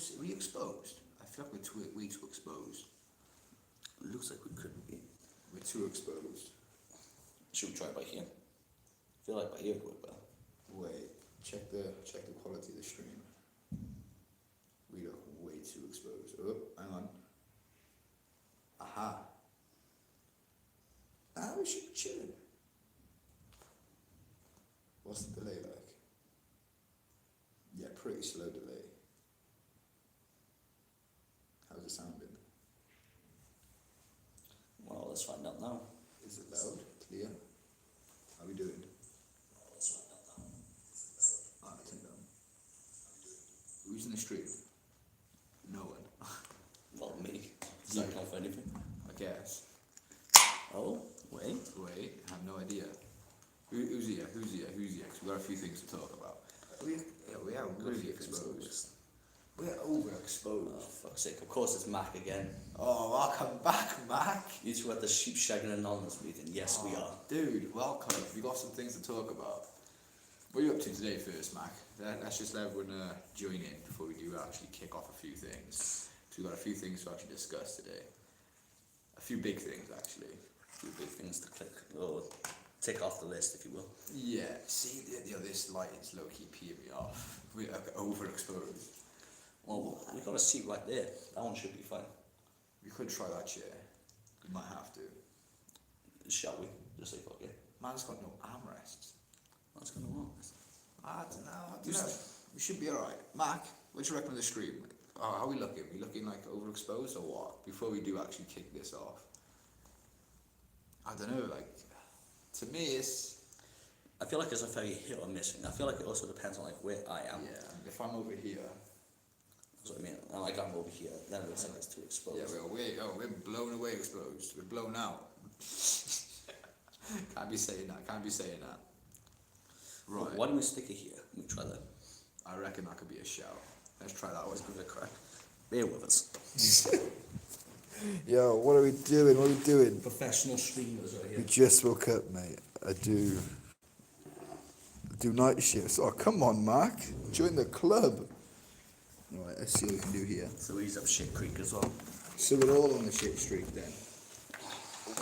this? Are we exposed? I feel like we're way too exposed. It looks like we could be. We're too exposed. Should we try it by here? I feel like by here would work better. Wait, check the quality of the stream. We look way too exposed. Oh, hang on. Aha. Ah, we should be chilling. What's the delay like? Yeah, pretty slow delay. How's it sounding? Well, let's find out now. Is it loud? Clear? How are we doing? Well, let's find out now. Alright, turn down. Who's in the stream? No one. Well, me. Does that count for anything? I guess. Oh, wait. Wait, I have no idea. Who's here? Who's here? Who's here? 'Cause we've got a few things to talk about. We are really exposed. We're overexposed. Oh, fuck's sake. Of course it's Mac again. Oh, welcome back, Mac. You two at the Sheep Shagging Anonymous meeting. Yes, we are. Dude, welcome. We got some things to talk about. What are you up to today first, Mac? Let's just let everyone join in before we do actually kick off a few things. So we've got a few things to actually discuss today. A few big things, actually. A few big things to click. Or tick off the list, if you will. Yeah, see, this light is low-key peeing me off. We're overexposed. Well, we got a seat right there. That one should be fine. We could try that chair. We might have to. Shall we? Just say fuck it. Man's got no armrests. What's going on? I don't know. We should be alright. Mac, what do you reckon of the stream? Oh, how are we looking? Are we looking like overexposed or what? Before we do actually kick this off. I don't know, like, to me it's... I feel like it's a very hit or missing. I feel like it also depends on like where I am. Yeah, if I'm over here... That's what I mean. And like I'm over here, then it looks like it's too exposed. Yeah, we're blown away exposed. We're blown out. Can't be saying that. Right. Why don't we stick it here? Let me try that. I reckon that could be a shout. Let's try that. Let's give it a crack. Bear with us. Yo, what are we doing? Professional streamers right We here. just woke up, mate. I do night shifts. Oh, come on, Mark. Join the club. Right, let's see what we can do here. So he's up Shit Creek as well. So we're all on the shit streak then.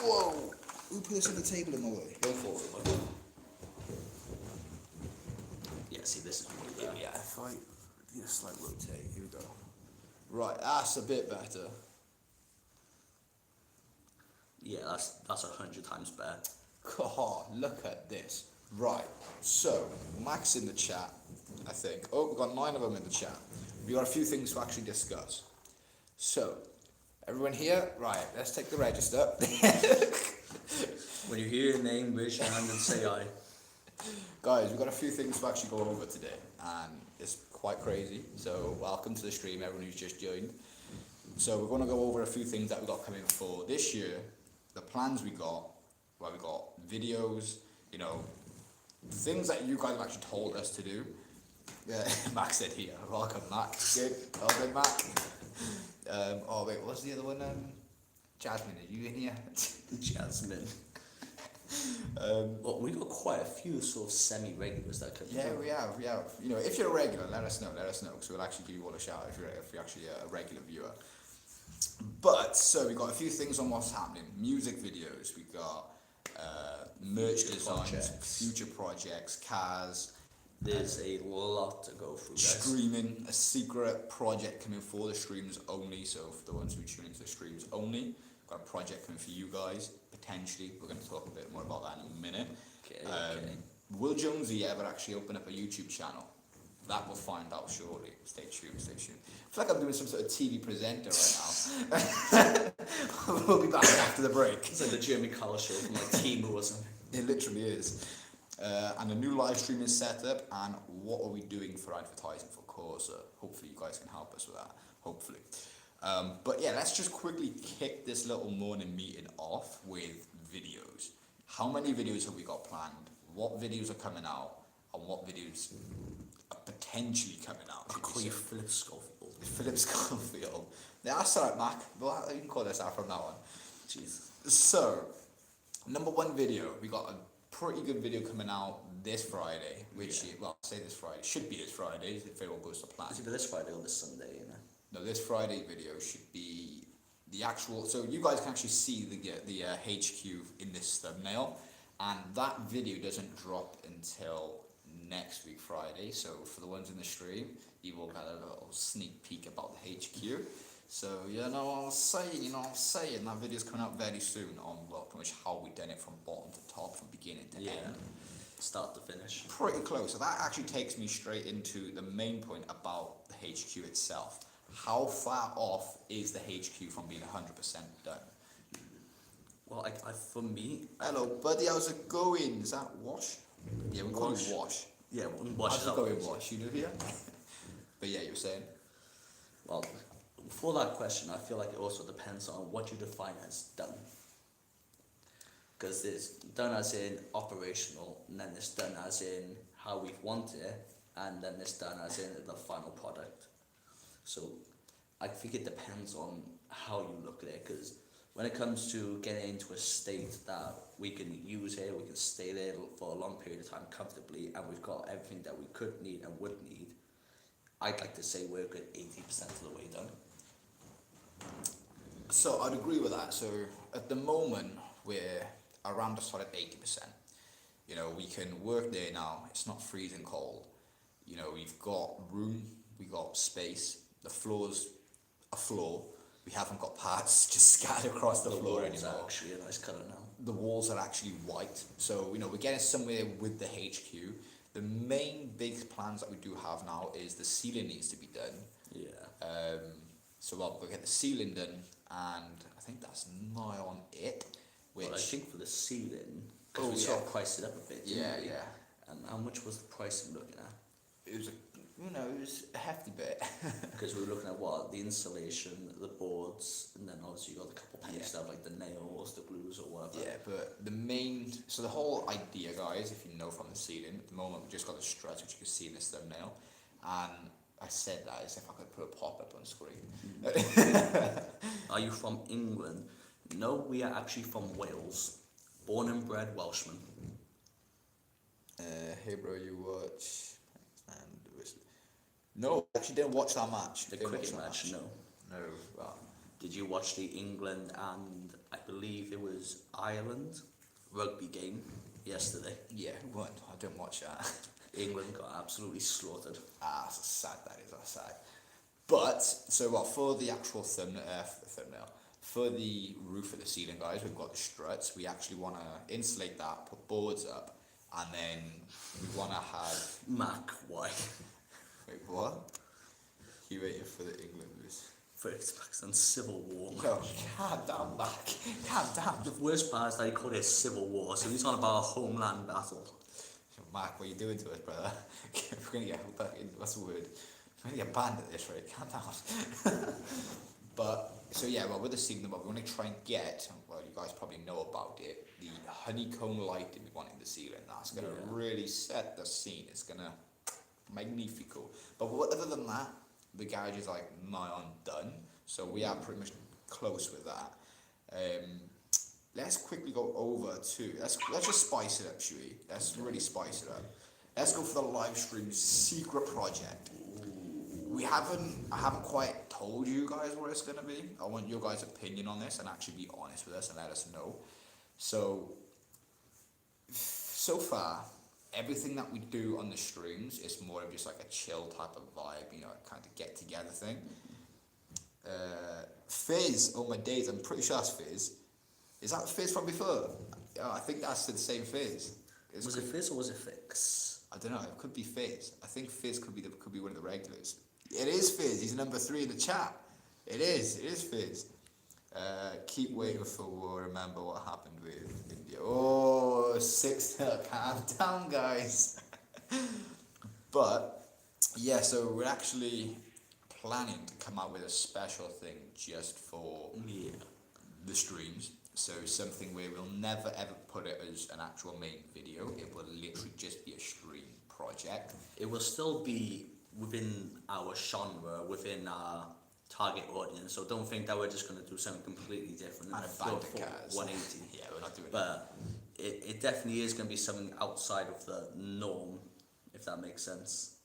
Whoa! Who put this on the table in my way? Go forward, buddy. Yeah, see, this is what we Yeah, if I do a slight rotate, here we go. Right, that's a bit better. Yeah, that's 100 times better. God, look at this. Right, so Max in the chat, I think. Oh, we've got 9 of them in the chat. We've got a few things to actually discuss. So, everyone here? Right, let's take the register. When you hear your name, raise your hand and say aye. Guys, we've got a few things to actually go over today, and it's quite crazy. So, welcome to the stream, everyone who's just joined. So, we're going to go over a few things that we've got coming for this year, the plans we got, where we got videos, you know, things that you guys have actually told us to do. Yeah, Mac said here. Welcome, Mac. Good. Well done, Mac. Oh, wait, what's the other one? Jasmine, are you in here? Jasmine. Well, we got quite a few sort of semi-regulars that come Yeah, through. we have. You know, if you're a regular, let us know, because we'll actually give you all a shout if you're actually a regular viewer. But, so we got a few things on what's happening. Music videos, we got merch designs, future projects, cars. There's a lot to go through, guys. Streaming, a secret project coming for the streams only. So for the ones who tune into the streams only, got a project coming for you guys, potentially. We're going to talk a bit more about that in a minute. Okay. Will Johnzey ever actually open up a YouTube channel? That we'll find out shortly. Stay tuned. I feel like I'm doing some sort of TV presenter right now. We'll be back after the break. It's like the Jeremy Collar show from like Timu or something. It literally is. And a new live stream is set up, and what are we doing for advertising for Corsya? Hopefully you guys can help us with that, hopefully. But yeah, let's just quickly kick this little morning meeting off with videos. How many videos have we got planned? What videos are coming out? And what videos are potentially coming out? I'll call you Philip Schofield. Philip Schofield. Yeah, that's alright, Mac. Well, you can call this out from now on. Jesus. So, number 1 video, we got a pretty good video coming out this Friday, which is, well, say this Friday, should be this Friday if it all goes to plan. It's either this Friday or this Sunday, you know. No, this Friday video should be the actual. So you guys can actually see the HQ in this thumbnail, and that video doesn't drop until next week Friday. So for the ones in the stream, you will get a little sneak peek about the HQ. So you know what I'm saying, that video's coming out very soon on well, pretty much how we done it from bottom to top, from beginning to end. Start to finish. Pretty close. So that actually takes me straight into the main point about the HQ itself. How far off is the HQ from being 100% done? Well, for me... Hello, buddy, how's it going? Is that Wash? Yeah, we call him Wash. Yeah, Wash is how's it going, Wash? You live here? But yeah, you were saying? Well, for that question, I feel like it also depends on what you define as done. Because there's done as in operational, and then it's done as in how we want it, and then it's done as in the final product. So I think it depends on how you look at it, because when it comes to getting into a state that we can use it, we can stay there for a long period of time comfortably, and we've got everything that we could need and would need, I'd like to say we're a good 80% of the way done. So I'd agree with that. So at the moment, we're around a solid 80%. You know, we can work there now. It's not freezing cold. You know, we've got room, we've got space. The floor's a floor. We haven't got parts just scattered across the floor walls anymore. are actually a nice colour now. The walls are actually white. So, you know, we're getting somewhere with the HQ. The main big plans that we do have now is the ceiling needs to be done. Yeah. So we'll get the ceiling done, and I think that's nigh on it. Which Well, I think for the ceiling, because Oh, we yeah. sort of priced it up a bit. didn't yeah, we? yeah, And how much was the pricing looking at? it was it was a hefty bit. Because we were looking at what the insulation, the boards, and then obviously you got a couple penny Yeah. stuff like the nails, the glues, or whatever. Yeah, but the whole idea, guys, if you know from the ceiling, at the moment we just got the struts, which you can see in this thumbnail, and I said that as if I could put a pop-up on screen. Are you from England? No, we are actually from Wales. Born and bred Welshman. Hey bro, you watch? No, I actually didn't watch that match. The Didn't cricket watch that match, no. No, well, Did you watch the England and I believe it was Ireland rugby game yesterday? yeah, I didn't watch that. England got absolutely slaughtered. That's sad, that's sad. But, so what, for the actual thumbnail, for the roof of the ceiling, guys, we've got the struts. We actually want to insulate that, put boards up, and then we want to have... Mac, why? Wait, what? You waiting for the England news? For Pakistan Civil War. No, calm down, Mac. Calm down. The worst part is that he called it Civil War, so he's on about a homeland battle. Mark, what are you doing to us, brother? We're going to get fucking, what's the word? We're going to get banned at this rate, calm down. But, so yeah, well, with the signal, we want to try and get, well, you guys probably know about it, the honeycomb lighting we want in the ceiling. That's going to really set the scene. It's going to, magnifico. But other than that, the garage is like nigh on done. So we are pretty much close with that. Let's quickly go over to, let's just spice it up, shall we? Let's really spice it up. Let's go for the live stream secret project. I haven't quite told you guys what it's gonna be. I want your guys' opinion on this and actually be honest with us and let us know. So far, everything that we do on the streams is more of just like a chill type of vibe, you know, kind of get together thing. Fizz, oh my days, I'm pretty sure that's Fizz. Is that Fizz from before? Yeah, I think that's the same Fizz. Was it Fizz or was it Fix? I don't know, it could be Fizz. I think Fizz could be one of the regulars. It is Fizz, he's number 3 in the chat. It is Fizz. Keep waiting for war, remember what happened with India. Oh, 6-0, calm down, guys. But, yeah, so we're actually planning to come out with a special thing just for the streams. So something where we'll never ever put it as an actual main video. It will literally just be a stream project. It will still be within our genre, within our target audience. So don't think that we're just going to do something completely different. And a go band of for cars. 180. Yeah, we're not doing But it definitely is going to be something outside of the norm, if that makes sense.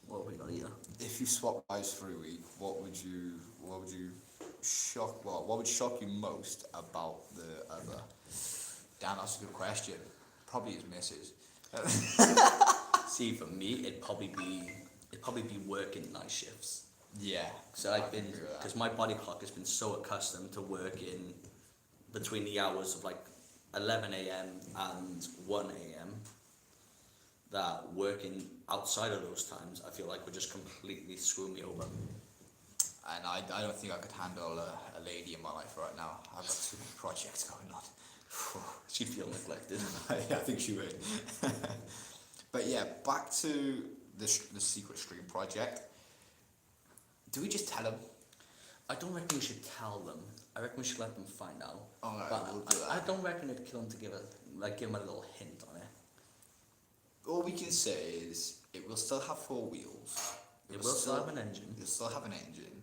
What have we got here? If you swap guys for a week, what would shock you most about the other? Damn, that's a good question. Probably his missus. See, for me, it'd probably be working night shifts. Yeah. So because my body clock has been so accustomed to working between the hours of like 11 a.m. and 1 a.m. that working outside of those times, I feel like would just completely screw me over. And I don't think I could handle a lady in my life right now. I've got too many projects going on. She'd feel neglected. Yeah, I think she would. But yeah, back to the secret stream project. Do we just tell them? I don't reckon we should tell them. I reckon we should let them find out. Alright, But we'll do that. I don't reckon it'd kill them to give them a little hint on it. All we can say is it will still have 4 wheels. It will still have an engine. It'll still have an engine.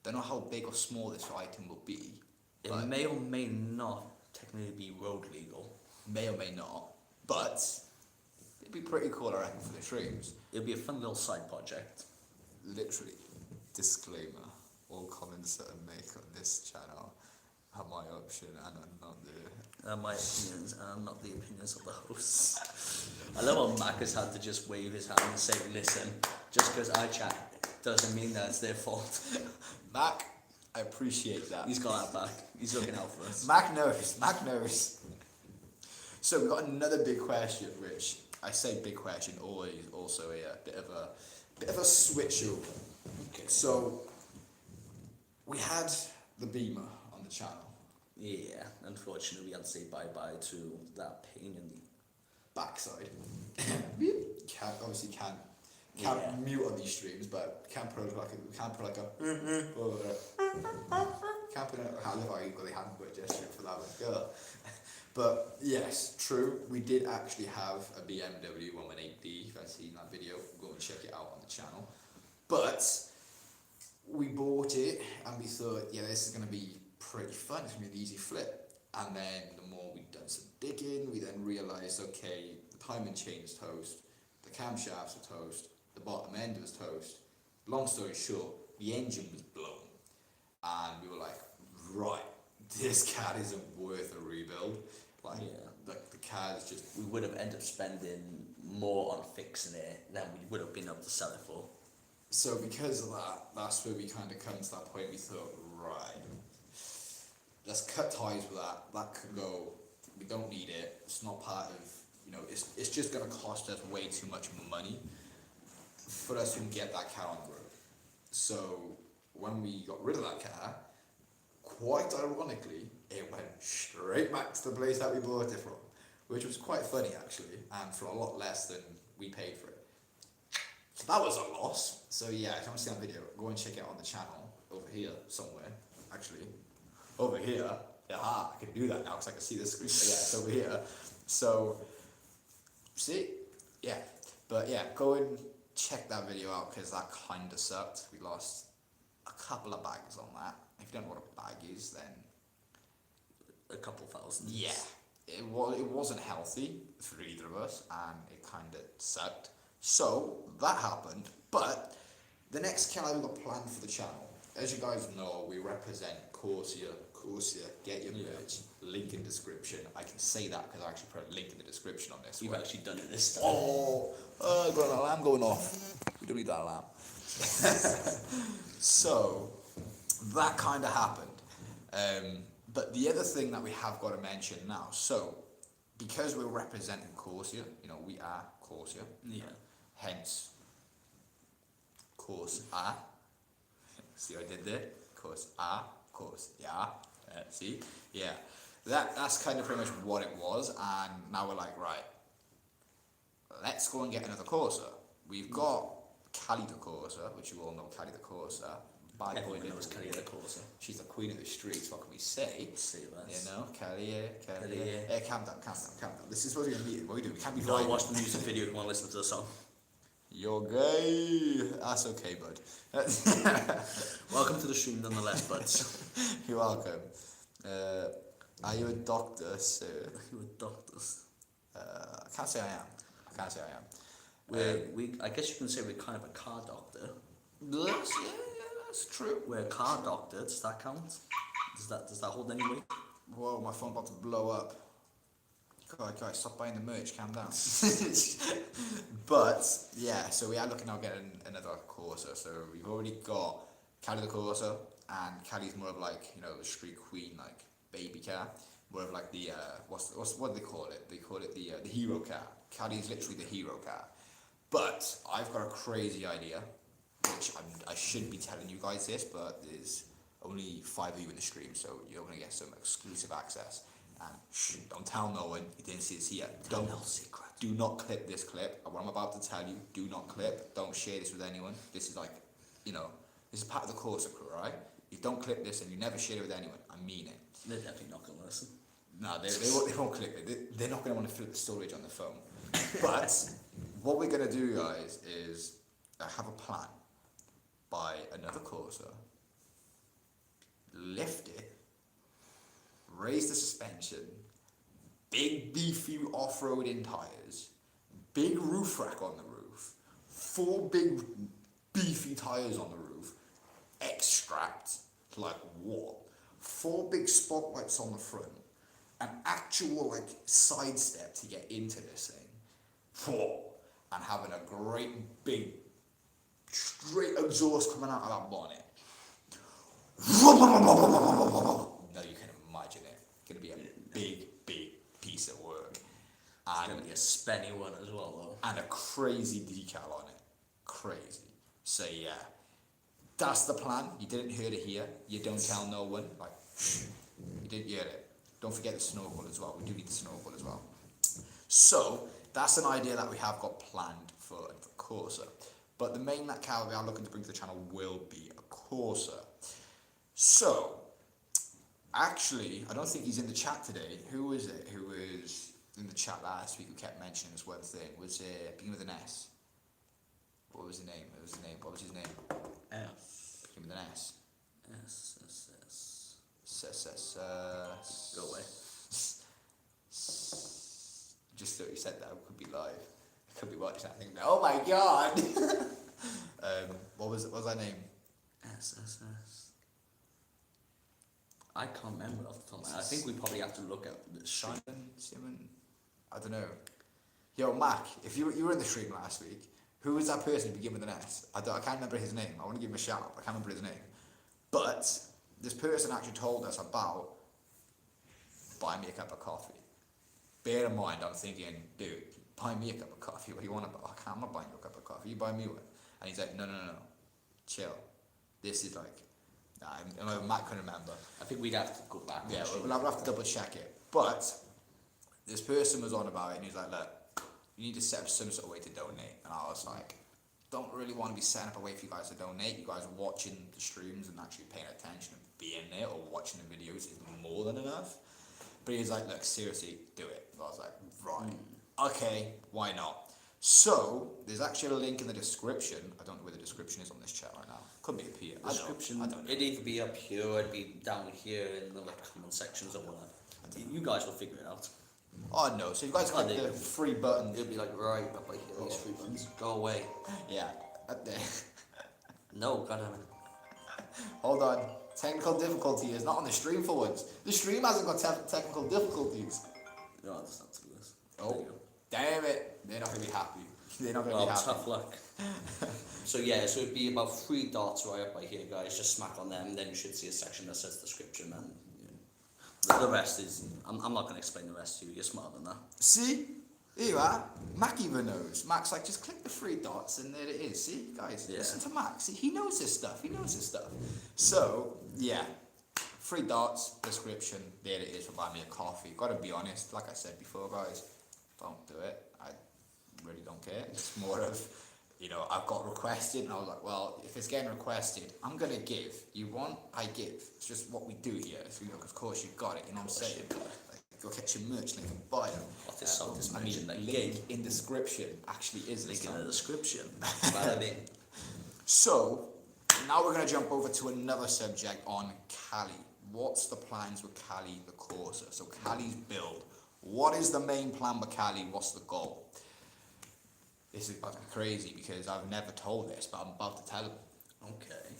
Don't know how big or small this item will be. It but may or may not technically be road legal. may or may not. But it'd be pretty cool, I reckon, for the streams. It'll be a fun little side project. Literally, disclaimer: all comments that I make on this channel are my option, and I'm not the. My opinions and not the opinions of the hosts. I love how Mac has had to just wave his hand and say, listen, just because I chat doesn't mean that it's their fault. Mac, I appreciate that. He's got our back. He's looking out for us. Mac knows. Mac knows. So we've got another big question, which I say big question, always also a bit of a switch over. Okay. So we had the Beamer on the channel. Yeah, unfortunately we had to say bye-bye to that pain in the Backside. Obviously can't Yeah. mute on these streams, but can't put like a can't put I love how you got the hand word gesture for that one. Go. But yes, true. We did actually have a BMW 118D. If you've seen that video, go and check it out on the channel. But we bought it and we thought, yeah, this is gonna be pretty fun. It's gonna be an easy flip. And then the more we'd done some digging, we then realised, okay, the timing chain is toast, the camshafts are toast, the bottom end was toast. Long story short, the engine was blown. And we were like, right, this car isn't worth a rebuild. Like, the car is just... We would have ended up spending more on fixing it than we would have been able to sell it for. So because of that, that's where we kind of come to that point. We thought, right, let's cut ties with that. That could go. We don't need it. It's not part of, it's just going to cost us way too much money for us to get that car on the road. So when we got rid of that car, quite ironically, it went straight back to the place that we bought it from, which was quite funny actually, and for a lot less than we paid for it. So that was a loss. So yeah, if you want to see that video, go and check it out on the channel over here somewhere. Actually, over here. Aha, I can do that now because I can see the screen. So yeah, it's over here. So see, yeah, but yeah, go and check that video out because that kind of sucked. We lost a couple of bags on that. If you don't know what a bag is, then A couple thousand. yeah, it wasn't healthy for either of us, and it kind of sucked. So that happened, but the next car we've got planned for the channel, as you guys know, we represent Corsya. Get your merch. Link in description. I can say that because I actually put a link in the description on this. We've one. actually done it this time. Oh, I've got an alarm going off. We don't need that alarm. So that kind of happened. But the other thing that we have got to mention now, so because we're representing Corsya, we are Corsya. Yeah. Hence, Corsya. See what I did there? Corsya, Corsya. See? Yeah. That's kind of pretty much what it was, and now we're like, right, let's go and get another Corsa. We've got Callie the Corsa, which you all know Callie the Corsa. Everyone knows Callie the Corsa. She's the queen of the streets, what can we say? Say less. Callie. Callie. Calm down. This is supposed to be a meeting, what are we doing? We can't be If you want to violent. watch the music video, if you want to listen to the song. You're gay. That's okay, bud. Welcome to the stream nonetheless, buds. You're welcome. Are you a doctor, sir? You were doctors. I can't say I am. I guess you can say we're kind of a car doctor. That's true. We're a car doctor. Does that count? Does that hold any weight? Whoa, my phone's about to blow up. God, guys, stop buying the merch, calm down. But, yeah, so we are looking at getting another Corsa. So we've already got Cali the Corsa, and Cali's more of like, you know, the street queen, like, baby car. More of like the, what do they call it? They call it the hero car. Cali's literally the hero car. But I've got a crazy idea, which I should be telling you guys this, but there's only 5 of you in the stream, so you're going to get some exclusive access. And shh, don't tell no one, you didn't see this here. Don't, No secret. do not clip this clip. What I'm about to tell you, do not clip. Don't share this with anyone. This is like, you know, this is part of the Corsa crew, right? You don't clip this and you never share it with anyone. I mean it. They're definitely not going to listen. No, they won't clip it. They're not going to want to fill up the storage on the phone. But what we're going to do, guys, is have a plan. Buy another Corsa, lift it, raise the suspension, big beefy off-roading tyres, big roof rack on the roof, 4 big beefy tyres on the roof, extract, like what? 4 big spotlights on the front, an actual like side step to get into this thing, whoa, and having a great big straight exhaust coming out of that bonnet. No, you can imagine it. It's going to be a big piece of work. It's And, going to be a spenny one as well, though. and a crazy decal on it. Crazy. So yeah, that's the plan. You didn't hear it here. You don't tell no one. Like, you didn't hear it. Don't forget the snowball as well. We do need the snowball as well. So, that's an idea that we have got planned for the Corsa. But the main car we are looking to bring to the channel will be a Corsa. So, actually, I don't think he's in the chat today. Who was it who was in the chat last week who kept mentioning this one thing? Was it begin with an S? What was the name? What was his name? F. Begin with an S. S. S. S. Go away. Just thought you said that. It could be live. I could be watching that thing. Oh my god! What was that name? S. S. S. I can't remember off the top of my head. I think we probably have to look at the stream. Simon? I don't know. Yo, Mac, if you were in the stream last week, who was that person who began with an S? I can't remember his name. I want to give him a shout out. I can't remember his name. But this person actually told us about buy me a cup of coffee. Bear in mind, I'm thinking, dude, buy me a cup of coffee. What do you want to buy? I'm not buying you a cup of coffee. You buy me one. And he's like, no. Chill. This is like, I know Matt can remember. I think we'd have to go back. Yeah, we'll have to double check it. But this person was on about it, and he's like, look, you need to set up some sort of way to donate. And I was like, don't really want to be setting up a way for you guys to donate. You guys are watching the streams and actually paying attention and being there or watching the videos is more than enough. But he was like, look, seriously, do it. And I was like, right, okay, why not? So, there's actually a link in the description. I don't know where the description is on this chat right now. Could be up here. Description. I don't know. It'd either be up here or it'd be down here in the like comment sections or whatever. You guys will figure it out. Oh no, so you guys click the free button. It'll be like right up like here, these 3 buttons. Go away. Yeah, up there. No, goddammit. Hold on. Technical difficulty is not on the stream for once. The stream hasn't got technical difficulties. No, that's not too this. Oh, damn it. They're not going to be happy. They're not going to be happy. Tough luck. So yeah, so it'd be about 3 dots right up by here, guys. Just smack on them, then you should see a section that says description, and the rest is, I'm not going to explain the rest to you. You're smarter than that. See? Here you are. Mac even knows. Mac's like, just click the 3 dots and there it is. See, guys, Yeah. listen to Mac. See, he knows his stuff. So, yeah. 3 dots, description, there it is for buy me a coffee. Gotta be honest, like I said before, guys, don't do it. I really don't care. It's more of, you know, I've got requested and I was like, well, if it's getting requested, I'm gonna give. You want, I give. It's just what we do here. So, you know, of course you got it, you know what I'm saying? Like, go get your merch link and buy it. What is so this I mention mean, that link in description actually is link this in the time. description. But I mean, So, now we're going to jump over to another subject on Cali. What's the plans with Cali, the Corsa? So, Cali's build. What is the main plan with Cali? What's the goal? This is about to be crazy because I've never told this, but I'm about to tell you. Okay.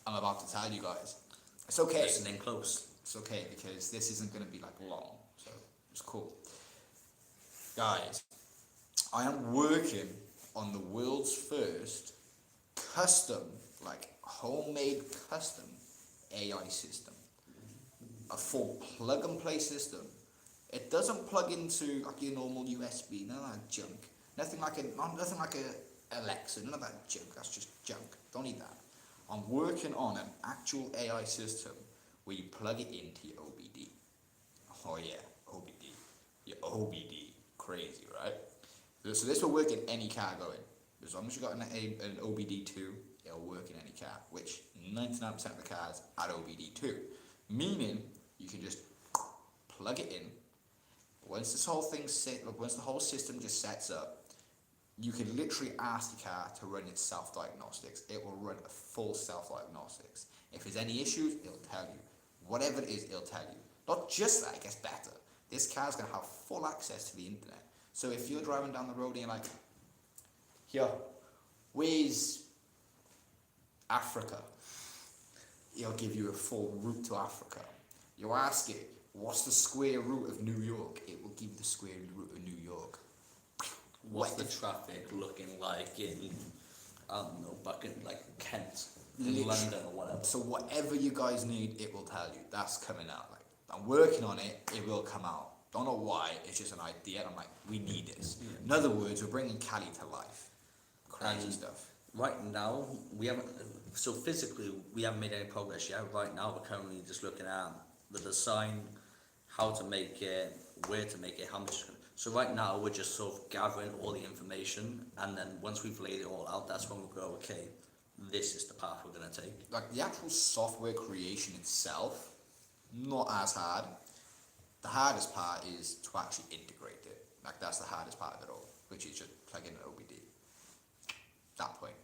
I'm about to tell you guys. It's okay. Listening close. It's okay because this isn't going to be like long, so it's cool. Guys, I am working on the world's first custom, like homemade custom AI system. A full plug and play system. It doesn't plug into like your normal USB, none of that junk. Nothing like a Alexa, none of that junk. That's just junk. Don't need that. I'm working on an actual AI system where you plug it into your OBD. Oh yeah, OBD. Your OBD. Crazy, right? So this will work in any car going. As long as you got an OBD2, it'll work in any car, which 99% of the cars are OBD2. Meaning, you can just plug it in. Once this whole thing once the whole system just sets up, you can literally ask the car to run its self-diagnostics. It will run a full self-diagnostics. If there's any issues, it'll tell you. Whatever it is, it'll tell you. Not just that, it gets better. This car's going to have full access to the internet. So if you're driving down the road and you're like, here, where's Africa? It'll give you a full route to Africa. You ask it, what's the square root of New York? It will give you the square root of New York. What's the traffic looking like in, I don't know, back in like Kent, in London or whatever? So whatever you guys need, it will tell you. That's coming out. Like, I'm working on it, it will come out. Don't know why, it's just an idea. And I'm like, we need this. Yeah. In other words, we're bringing Cali to life. Crazy And stuff. Right now, we haven't, so physically, we haven't made any progress yet. Right now, we're currently just looking at the design, how to make it, where to make it, how much. So right now, we're just sort of gathering all the information, and then once we've laid it all out, that's when we'll go, okay, this is the path we're going to take. Like the actual software creation itself, not as hard. The hardest part is to actually integrate it. Like that's the hardest part of it all, which is just plug in an OBD. That point.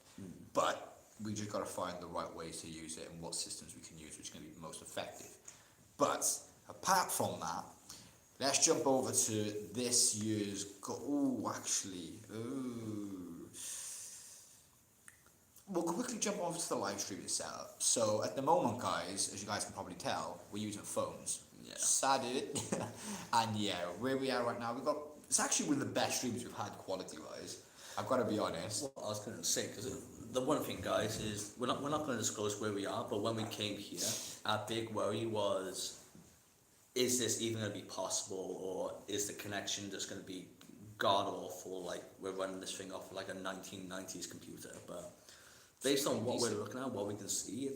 But we just got to find the right ways to use it and what systems we can use which is going to be the most effective. But apart from that, let's jump over to this year's we'll quickly jump over to the live stream itself. So at the moment, guys, as you guys can probably tell, we're using phones. Yeah. Sad it. And yeah, where we are right now, it's actually one of the best streams we've had quality-wise. I've got to be honest. What I was going to say, because the one thing, guys, is we're not going to disclose where we are, but when we came here, our big worry was, is this even going to be possible, or is the connection just going to be god-awful, like we're running this thing off like a 1990s computer? But based on what we're looking at, what we can see,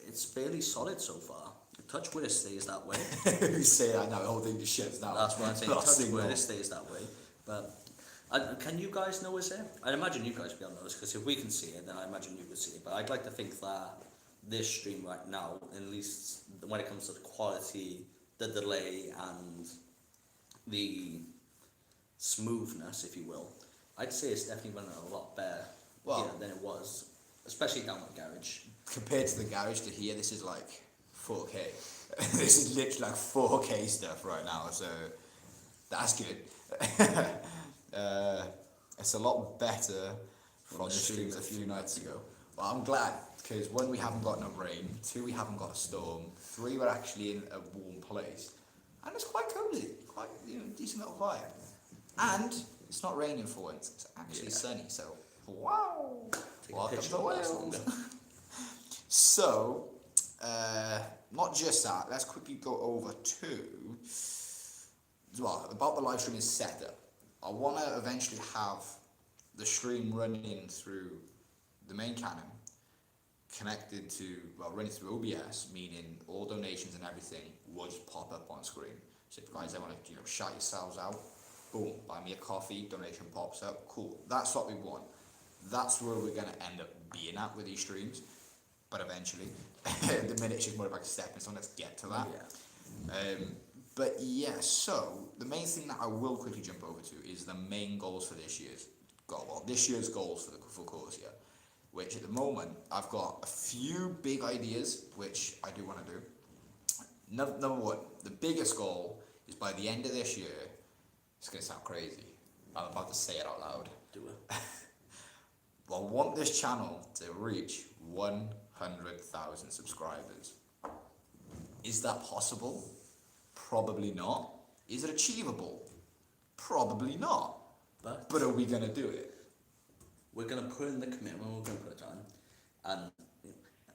it's fairly solid so far. Touch wood, it stays that way. You say that now, the whole thing just shuts down. That's what I'm saying, touch wood, it stays that way. But can you guys know it's there? I'd imagine you guys will be able to know this, because if we can see it, then I imagine you could see it. But I'd like to think that this stream right now, at least when it comes to the quality, the delay, and the smoothness, if you will, I'd say it's definitely running a lot better here than it was, especially down at the garage. Compared to the garage to here, this is like 4K. This is literally like 4K stuff right now, so that's good. It's a lot better from the streams a few nights ago. Well, I'm glad, because one, we haven't got no rain, two, we haven't got a storm, three, we're actually in a warm place, and it's quite cozy, quite decent little vibe. And it's not raining for once, it's actually sunny, so wow! Welcome to Wales. So, not just that, let's quickly go over to, well, about the live streaming setup. I want to eventually have the stream running through the main Canon, connected to, running through OBS, meaning all donations and everything will just pop up on screen. So if you guys ever want to, shout yourselves out, boom, buy me a coffee, donation pops up, cool. That's what we want. That's where we're going to end up being at with these streams, but eventually. At the minute, it's just more like a stepping stone, let's get to that. Yeah. But yeah, so the main thing that I will quickly jump over to is the main goals for this year's goal. Well, this year's goals for Corsya, which at the moment I've got a few big ideas which I do want to do. Number one, the biggest goal is by the end of this year. It's gonna sound crazy. I'm about to say it out loud. Do it. I want this channel to reach 100,000 subscribers. Is that possible? Probably not. Is it achievable? Probably not. But are we gonna do it? We're gonna put in the commitment. We're gonna put it on, and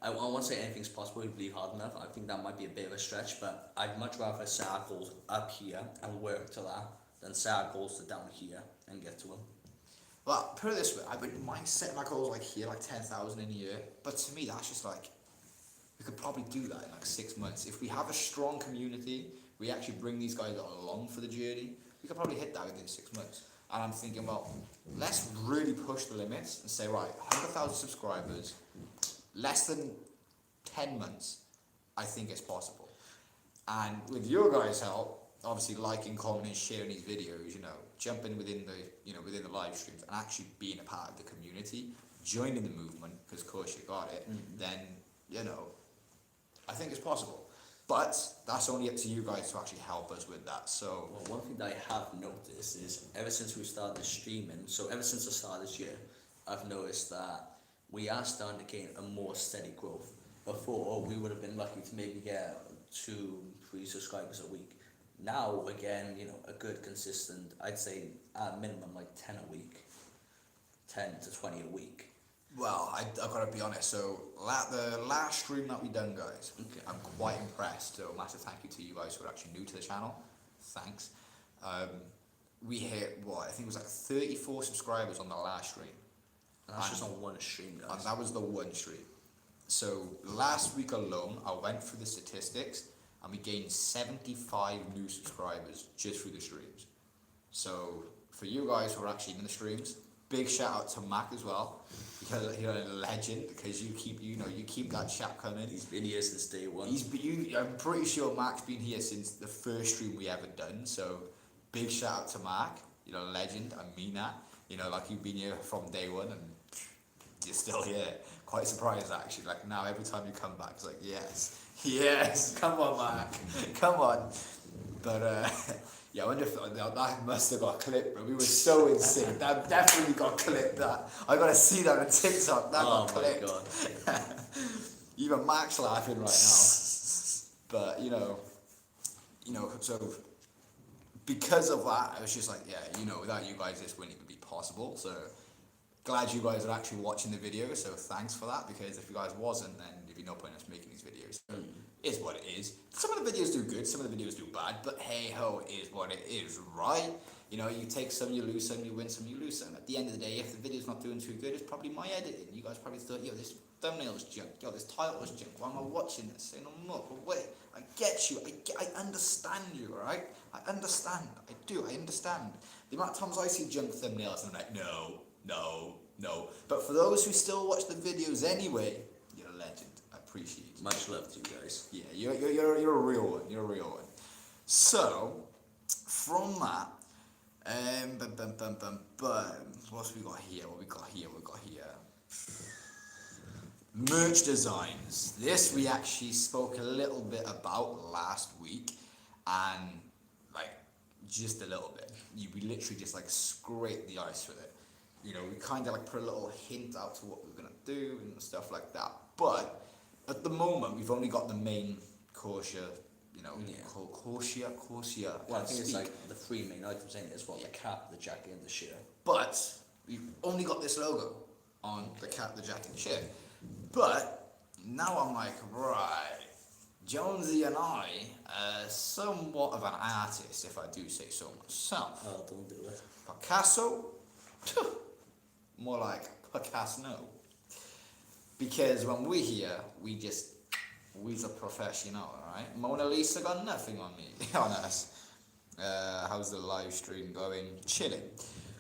I won't say anything's possible. We believe hard enough. I think that might be a bit of a stretch, but I'd much rather set our goals up here and work to that than set our goals to down here and get to them. Well, put it this way, I wouldn't mind setting my goals like here, like 10,000 in a year. But to me, that's just like, we could probably do that in like 6 months. If we have a strong community, we actually bring these guys along for the journey, we could probably hit that within 6 months. And I'm thinking, well, let's really push the limits and say, right, 100,000 subscribers, less than 10 months, I think it's possible. And with your guys' help, obviously liking, commenting, sharing these videos, you know, jumping within the, you know, within the live streams and actually being a part of the community, joining the movement, because Corsya got it, then, you know, I think it's possible. But that's only up to you guys to actually help us with that. So, well, one thing that I have noticed is ever since we started streaming, so ever since the start of this year, I've noticed that we are starting to gain a more steady growth. Before, we would have been lucky to maybe get 2-3 subscribers a week. Now, again, you know, a good consistent, I'd say at minimum like 10 a week, 10 to 20 a week. well, I've got to be honest. So, the last stream that we done, guys, Okay. I'm quite impressed. So, massive thank you to you guys who are actually new to the channel. Thanks. We hit, what, I think it was like 34 subscribers on the last stream. And that's just on one stream, guys. And that was the one stream. So, last week alone, I went through the statistics and we gained 75 new subscribers just through the streams. So, for you guys who are actually in the streams, big shout out to Mac as well, because you're a legend, because you keep that chat coming. He's been here since day one. I'm pretty sure Mac's been here since the first stream we ever done, so big shout out to Mac, you know, legend, I mean that, you know, like you've been here from day one and you're still here. Quite surprised actually, like now every time you come back it's like, yes, come on Mac, come on. But yeah, I wonder if that must have got clipped, bro. We were so in sync. That definitely got clipped. That I gotta see that on TikTok. That got clipped. Oh my god. Even Mac's laughing right now. But you know, so because of that, I was just like, yeah, you know, without you guys, this wouldn't even be possible. So glad you guys are actually watching the video. So thanks for that. Because if you guys wasn't, then there'd be no point in us making these videos. So, is what it is. Some of the videos do good, some of the videos do bad, but hey ho, it is what it is, right? You know, you take some, you lose some, you win some, you lose some. At the end of the day, if the video's not doing too good, it's probably my editing. You guys probably thought, yo, this thumbnail's junk, yo, this title's junk, why am I watching this? Say no more, but wait, I get you, I understand you, right? I understand, I do, I understand. The amount of times I see junk thumbnails and I'm like, no. But for those who still watch the videos anyway, you're a legend. I appreciate you. Much love to you guys. Yeah, you're a real one. You're a real one. So, from that, what we got here? We got here. Merch designs. This we actually spoke a little bit about last week, and like just a little bit. We literally just like scraped the ice with it. You know, we kind of like put a little hint out to what we're gonna do and stuff like that. But at the moment, we've only got the main Corsya, you know, Corsya. Well, I think it's like the 3 main items in it as well, the cap, the jacket, and the shirt. But we've only got this logo on the cap, the jacket, and the shirt. But now I'm like, right, Johnzey and I are somewhat of an artist, if I do say so myself. Oh, don't do it. Picasso? More like Picasso. Because when we're here, we's a professional, alright? Mona Lisa got nothing on me, on us. How's the live stream going? Chilling.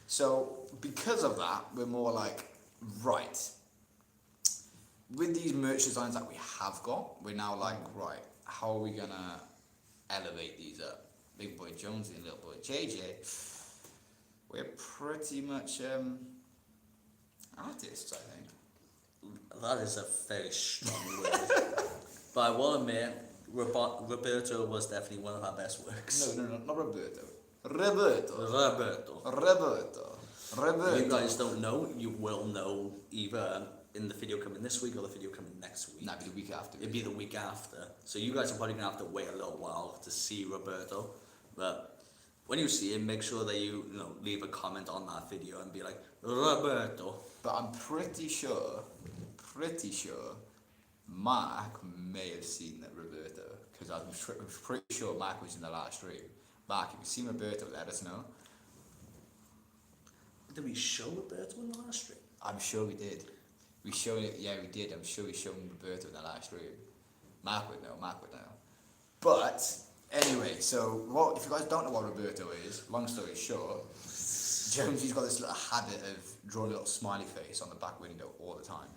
So, because of that, we're more like, right, with these merch designs that we have got, we're now like, right, how are we gonna elevate these up? Big boy Jonesy and little boy JJ, we're pretty much artists, I think. That is a very strong word. But I will admit, Roberto was definitely one of our best works. No, not Roberto. Roberto. If Roberto. you guys don't know, you will know either in the video coming this week or the video coming next week. Nah, it'd be the week after. It'd be the week after. So you guys are probably gonna have to wait a little while to see Roberto. But when you see him, make sure that you leave a comment on that video and be like, Roberto. But I'm pretty sure, Mark may have seen that Roberto, because I'm pretty sure Mark was in the last stream. Mark, if you've seen Roberto, let us know. Did we show Roberto in the last stream? I'm sure we did. We showed it, yeah, we did. I'm sure we showed Roberto in the last stream. Mark would know. But anyway, so if you guys don't know what Roberto is, long story short, Johnzey's got this little habit of drawing a little smiley face on the back window all the time.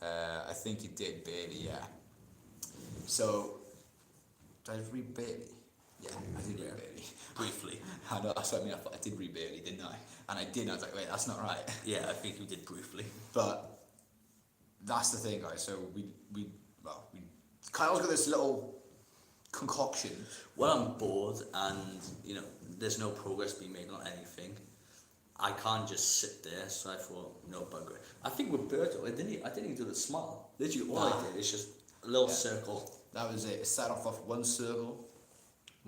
I think he did Bailey, yeah. So, did I read Bailey? Yeah, I did read Bailey. Briefly. I know, that's what I mean. I thought I did read Bailey, didn't I? And I did, and I was like, wait, that's not right. Yeah, I think you did briefly. But that's the thing, guys. So Kyle's got this little concoction. When I'm bored and there's no progress being made on anything, I can't just sit there. So I thought, no bugger. I think Roberto, I didn't even do the smile. Literally, all I did is just a little circle. That was it. It started off one circle,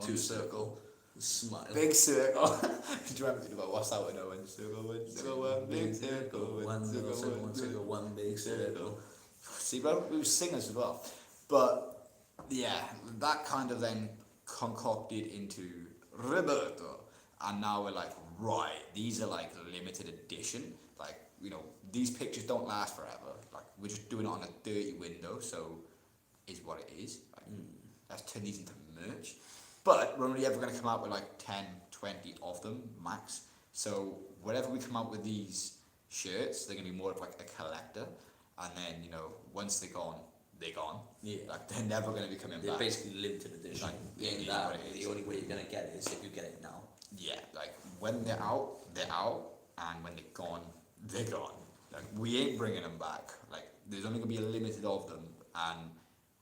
Two circle, smile. big circle. Do you remember thinking about what's that one? One circle, one big circle, one circle, one big circle. See, bro, we were singers as well. But yeah, that kind of then concocted into Roberto, and now we're like, right, these are like limited edition. Like, these pictures don't last forever. Like, we're just doing it on a 30 window, so is what it is. Like, let's turn these into merch. But we're only ever going to come out with like 10, 20 of them max. So whenever we come out with these shirts, they're going to be more of like a collector. And then, once they're gone, they're gone. Yeah. Like, they're never going to be coming They're back. basically limited edition. Like, In it is that, what it is. the only way you're gonna get it is if you get it now. Yeah, like, when they're out, and when they're gone, they're gone. Like, we ain't bringing them back. Like, there's only going to be a limited of them, and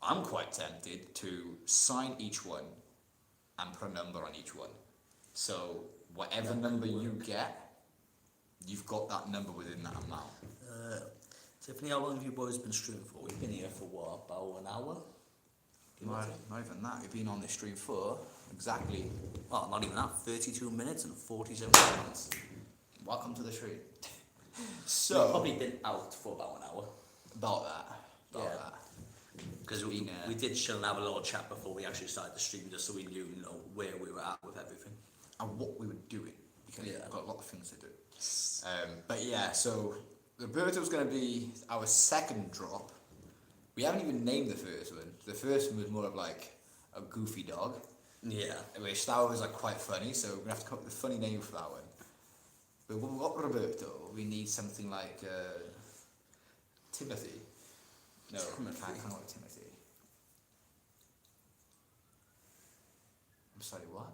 I'm quite tempted to sign each one and put a number on each one. So, whatever number you get, you've got that number within that amount. Tiffany, how long have you boys been streaming for? We've been here for what, about an hour? Not even that. We've been on this stream for exactly, Well, not even that, 32 minutes and 47 seconds. welcome to the stream. We've So, probably been out for about an hour. about that. Yeah. That. Because we did chill and have a little chat before we actually started the stream, just so we knew, where we were at with everything. And what we were doing, because Yeah. we've got a lot of things to do. But yeah, so Roberto's going to be our second drop. We haven't even named the first one. The first one was more of like a goofy dog, Yeah. which that was like quite funny, so we're going to have to come up with a funny name for that one. But we've got Roberto, we need something like Timothy. No, Timothy. can't go with Timothy. I'm sorry, what?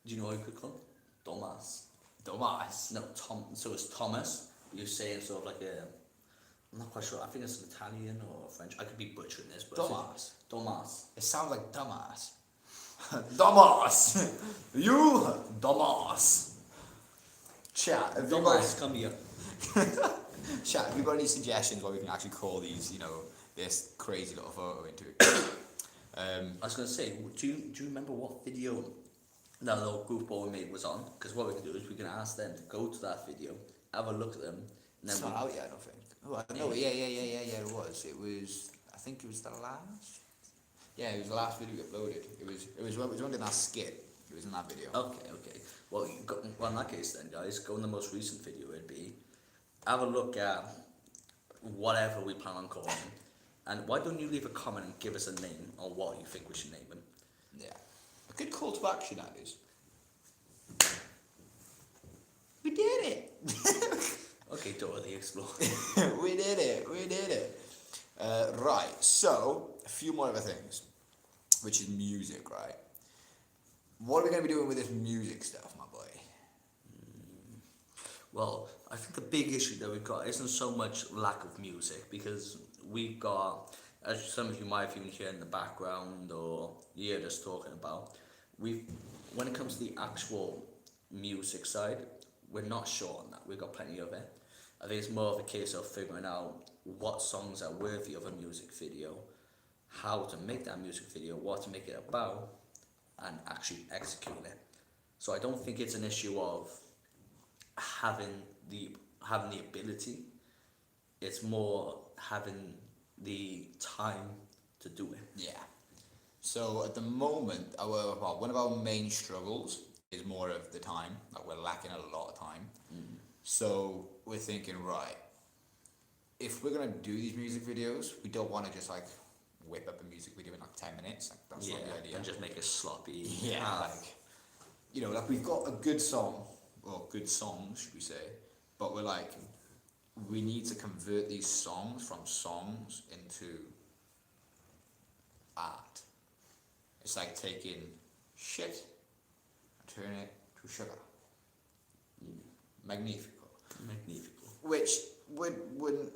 Do you know what you could call him? Thomas. Tomas. No, Tom. So it's Thomas. You say it sort of like a. I'm not quite sure. I think it's an Italian or French. I could be butchering this, but Thomas. Thomas. It sounds like dumbass. Dumbass! You dumbass! Chat, have you Thomas, got, come here. chat, have you got any suggestions what we can actually call these, this crazy little photo into? I was gonna say, do you remember what video that little goofball we made was on? Because what we can do is we can ask them to go to that video, have a look at them, and then It's not out yet, I don't think. Oh, I don't know. Yeah, it was. I think it was the last. Yeah, it was the last video we uploaded. It was when in that skit. It was in that video. Okay. Well, in that case then, guys, go in the most recent video. It'd be have a look at whatever we plan on calling him, and why don't you leave a comment and give us a name on what you think we should name him? Yeah. A good call to action, that is. We did it! Okay, Dora the Explorer. we did it. Right, so, a few more other things, which is music, right? What are we going to be doing with this music stuff, my boy? Well, I think the big issue that we've got isn't so much lack of music, because we've got, as some of you might have even heard in the background or you heard us talking about, when it comes to the actual music side, we're not sure on that. We've got plenty of it. I think it's more of a case of figuring out what songs are worthy of a music video, how to make that music video, what to make it about, and actually execute it. So I don't think it's an issue of having the ability. It's more having the time to do it. Yeah. So at the moment, one of our main struggles is more of the time. Like we're lacking a lot of time. So we're thinking, right, if we're gonna do these music videos, we don't want to just like whip up a music video in like 10 minutes. Like that's not the idea. And just make it sloppy. Yeah, like, you know, like we've got a good song, or good songs, should we say, but we're like, we need to convert these songs from songs into art. It's like taking shit and turning it to sugar. Magnifico. Which would,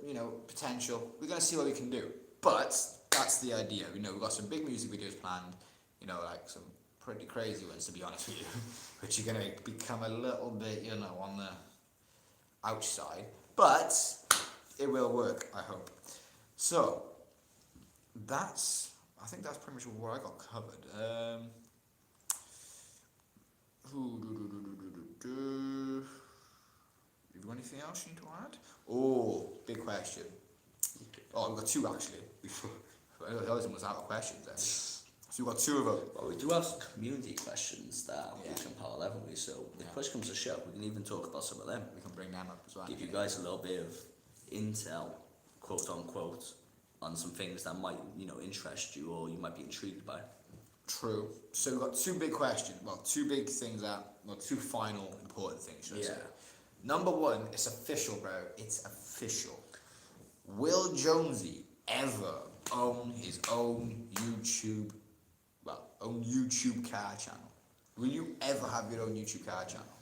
you know, potential. We're going to see what we can do. But that's the idea. You know, we've got some big music videos planned, you know, like some pretty crazy ones, to be honest with you, which are going to become a little bit, you know, on the outside. But it will work, I hope. So, I think that's pretty much what I got covered. Have you got anything else you need to add? Oh, big question. Oh, we've got two actually. The other one was out of questions then. So we've got two of them. Well, we do have some community questions that we Yeah. can pile, haven't we? So if push comes to shove, we can even talk about some of them. We can bring them up as well. Give you guys a little bit of intel, quote unquote, on some things that might, you know, interest you or you might be intrigued by. True. So we've got two big questions. Well, two big things two final important things, should I say. Number one, it's official, bro. It's official. Will Johnzey ever own his own YouTube car channel? Will you ever have your own YouTube car channel?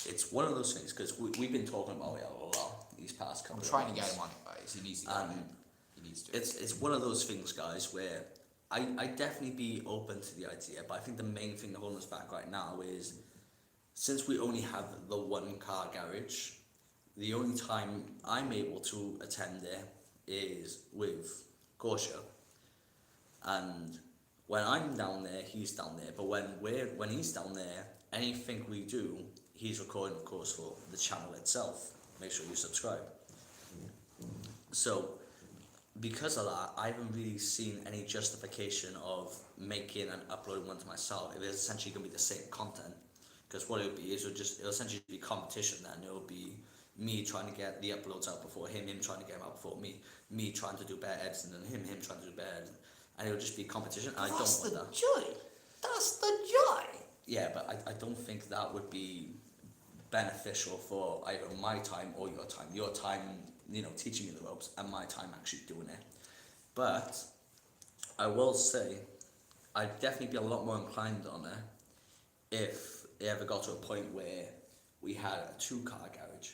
It's one of those things, because we've been talking about it a lot these past couple I'm of trying to months. get him on it, guys. He needs to get on it. He needs to. It's one of those things, guys, where I'd definitely be open to the idea, but I think the main thing holding us back right now is, since we only have the one car garage, the only time I'm able to attend there is with Corsya. And when I'm down there, he's down there. But when he's down there, anything we do, he's recording, of course, for the channel itself. Make sure you subscribe. So, because of that, I haven't really seen any justification of making and uploading one to myself if it's essentially going to be the same content. Because what it would be is it'll essentially be competition then. It'll be me trying to get the uploads out before him trying to get them out before me trying to do better editing than him trying to do better editing. And it'll just be competition. And I don't want that. joy. That's the joy. Yeah, but I don't think that would be beneficial for either my time or your time. Your time, you know, teaching me the ropes, and my time actually doing it. But I will say, I'd definitely be a lot more inclined on it if it ever got to a point where we had a 2-car garage.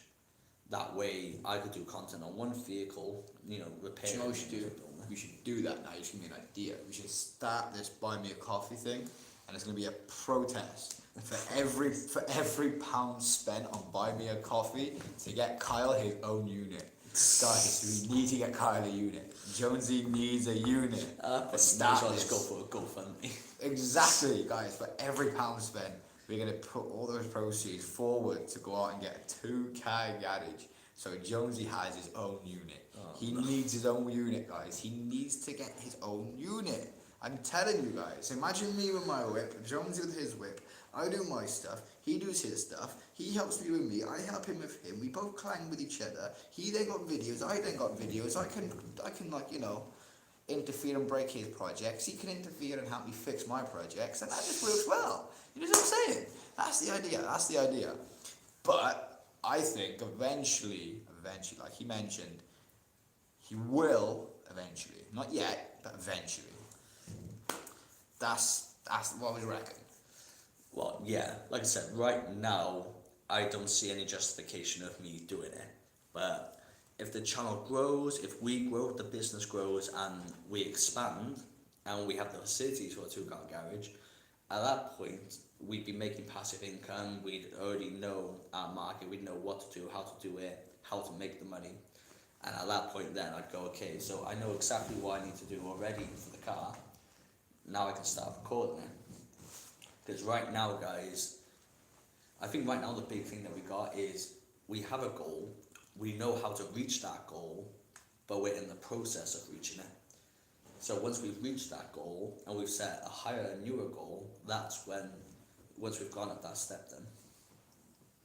That way I could do content on one vehicle, you know, repair. Do you know what we should do? We should do that now. You should give me an idea. We should start this buy me a coffee thing, and it's going to be a protest for every pound spent on buy me a coffee to get Kyle his own unit. Guys, we need to get Kyle a unit. Jonesy needs a unit. But start just go for a GoFundMe. Exactly, guys. For every pound spent, we're going to put all those proceeds forward to go out and get a 2-car garage. So Jonesy has his own unit. He needs his own unit, guys. He needs to get his own unit. I'm telling you guys. Imagine me with my whip, Jonesy with his whip. I do my stuff. He does his stuff. He helps me with me. I help him with him. We both clang with each other. He then got videos. I then got videos. I can like, you know, interfere and break his projects. He can interfere and help me fix my projects, and that just works well. You know what I'm saying? That's the idea. But I think eventually, like he mentioned, he will eventually. Not yet, but eventually. That's what we reckon. Well, yeah, like I said, right now, I don't see any justification of me doing it. But if the channel grows, if we grow, the business grows, and we expand, and we have the facilities for a 2-car garage, at that point, we'd be making passive income. We'd already know our market. We'd know what to do, how to do it, how to make the money. And at that point, then I'd go, okay, so I know exactly what I need to do already for the car. Now I can start recording it. Because right now, guys, I think right now the big thing that we got is we have a goal. We know how to reach that goal, but we're in the process of reaching it. So once we've reached that goal and we've set a higher, newer goal, that's when, once we've gone at that step, then.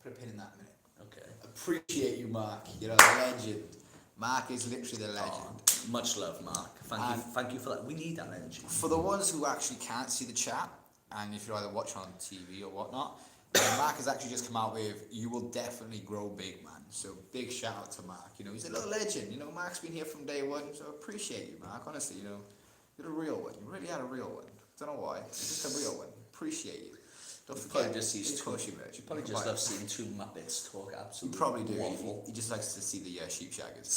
Put a pin in that a minute. Okay. Appreciate you, Mark. You're a legend. Mark is literally the legend. Oh, much love, Mark. Thank you for that. We need that energy. For the ones who actually can't see the chat, and if you're either watching on TV or whatnot, Mark has actually just come out with, you will definitely grow big, man. So big shout out to Mark. You know, he's a little legend. You know, Mark's been here from day one, so appreciate you, Mark. Honestly, you know, you're a real one. You really are a real one. Don't know why. You're just a real one. Appreciate you. Don't forget, probably just sees Corsya merch. You probably just love seeing two Muppets talk You absolutely. probably do. Waffle. He just likes to see the sheep shaggers.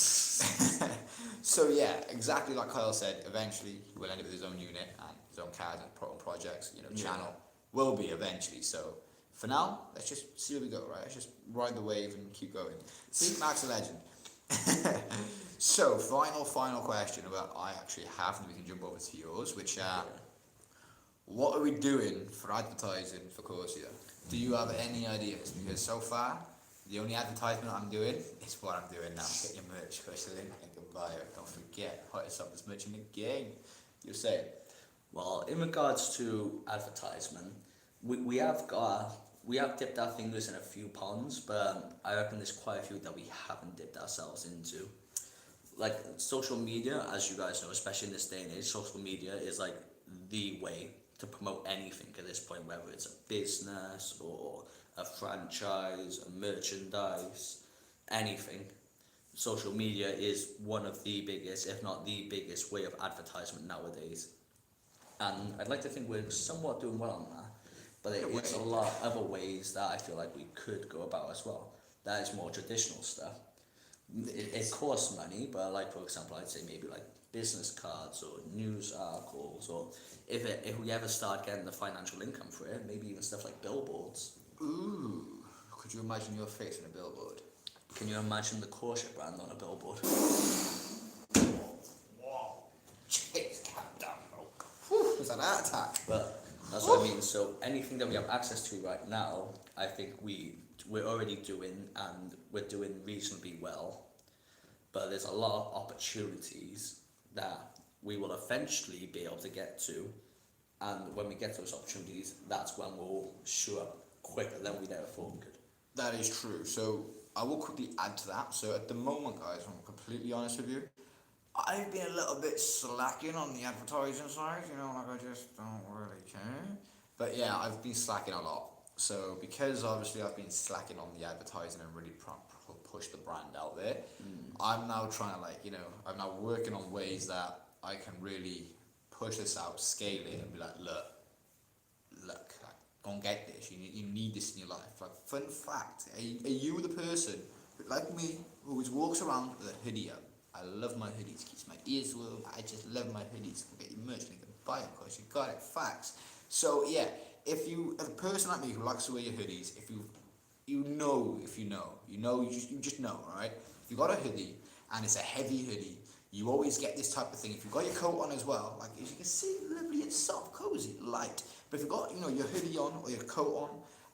So yeah, exactly like Kyle said, eventually he will end up with his own unit and his own cars and projects, you know, channel. Will be eventually. So for now, let's just see where we go, right? Let's just ride the wave and keep going. See, Mark's a legend. So final question about I actually have, and we can jump over to yours, which what are we doing for advertising for Corsya? Do you have any ideas? Because so far, the only advertisement I'm doing is what I'm doing now. Get your merch, push the link and go buy it. Don't forget, hottest up as much in the game. You're saying? Well, in regards to advertisement, we have dipped our fingers in a few ponds, but I reckon there's quite a few that we haven't dipped ourselves into. Like social media, as you guys know, especially in this day and age, social media is like the way to promote anything at this point, whether it's a business or a franchise, a merchandise, anything. Social media is one of the biggest, if not the biggest, way of advertisement nowadays. And I'd like to think we're somewhat doing well on that, but there is a lot of other ways that I feel like we could go about as well. That is more traditional stuff. It costs money, but like for example, I'd say maybe like business cards or news articles, or if we ever start getting the financial income for it, maybe even stuff like billboards. Ooh, could you imagine your face on a billboard? Can you imagine the Corsya brand on a billboard? Wow. Jeez, calm down, bro. Whew, it was an heart attack. But that's what I mean. So anything that we have access to right now, I think we're already doing, and we're doing reasonably well. But there's a lot of opportunities that we will eventually be able to get to, and when we get to those opportunities, that's when we'll show up quicker than we'd ever thought we could. That is true. So I will quickly add to that. So at the moment, guys, I'm completely honest with you, I've been a little bit slacking on the advertising side, you know, like I just don't really care. But yeah, I've been slacking a lot. So because obviously I've been slacking on the advertising and really push the brand out there, I'm now trying to I'm now working on ways that I can really push this out, scale it, and be like, look, go and get this. You need this in your life. Like, fun fact, are you the person like me who always walks around with a hoodie up? I love my hoodies, keeps my ears warm. I just love my hoodies. Go get your merch and you can buy it, of course. You got it, facts. So yeah, if a person like me who likes to wear your hoodies, if you just know, right? If you got a hoodie and it's a heavy hoodie, you always get this type of thing. If you've got your coat on as well, like as you can see, lovely and soft, cozy, light. But if you've got, your hoodie on or your coat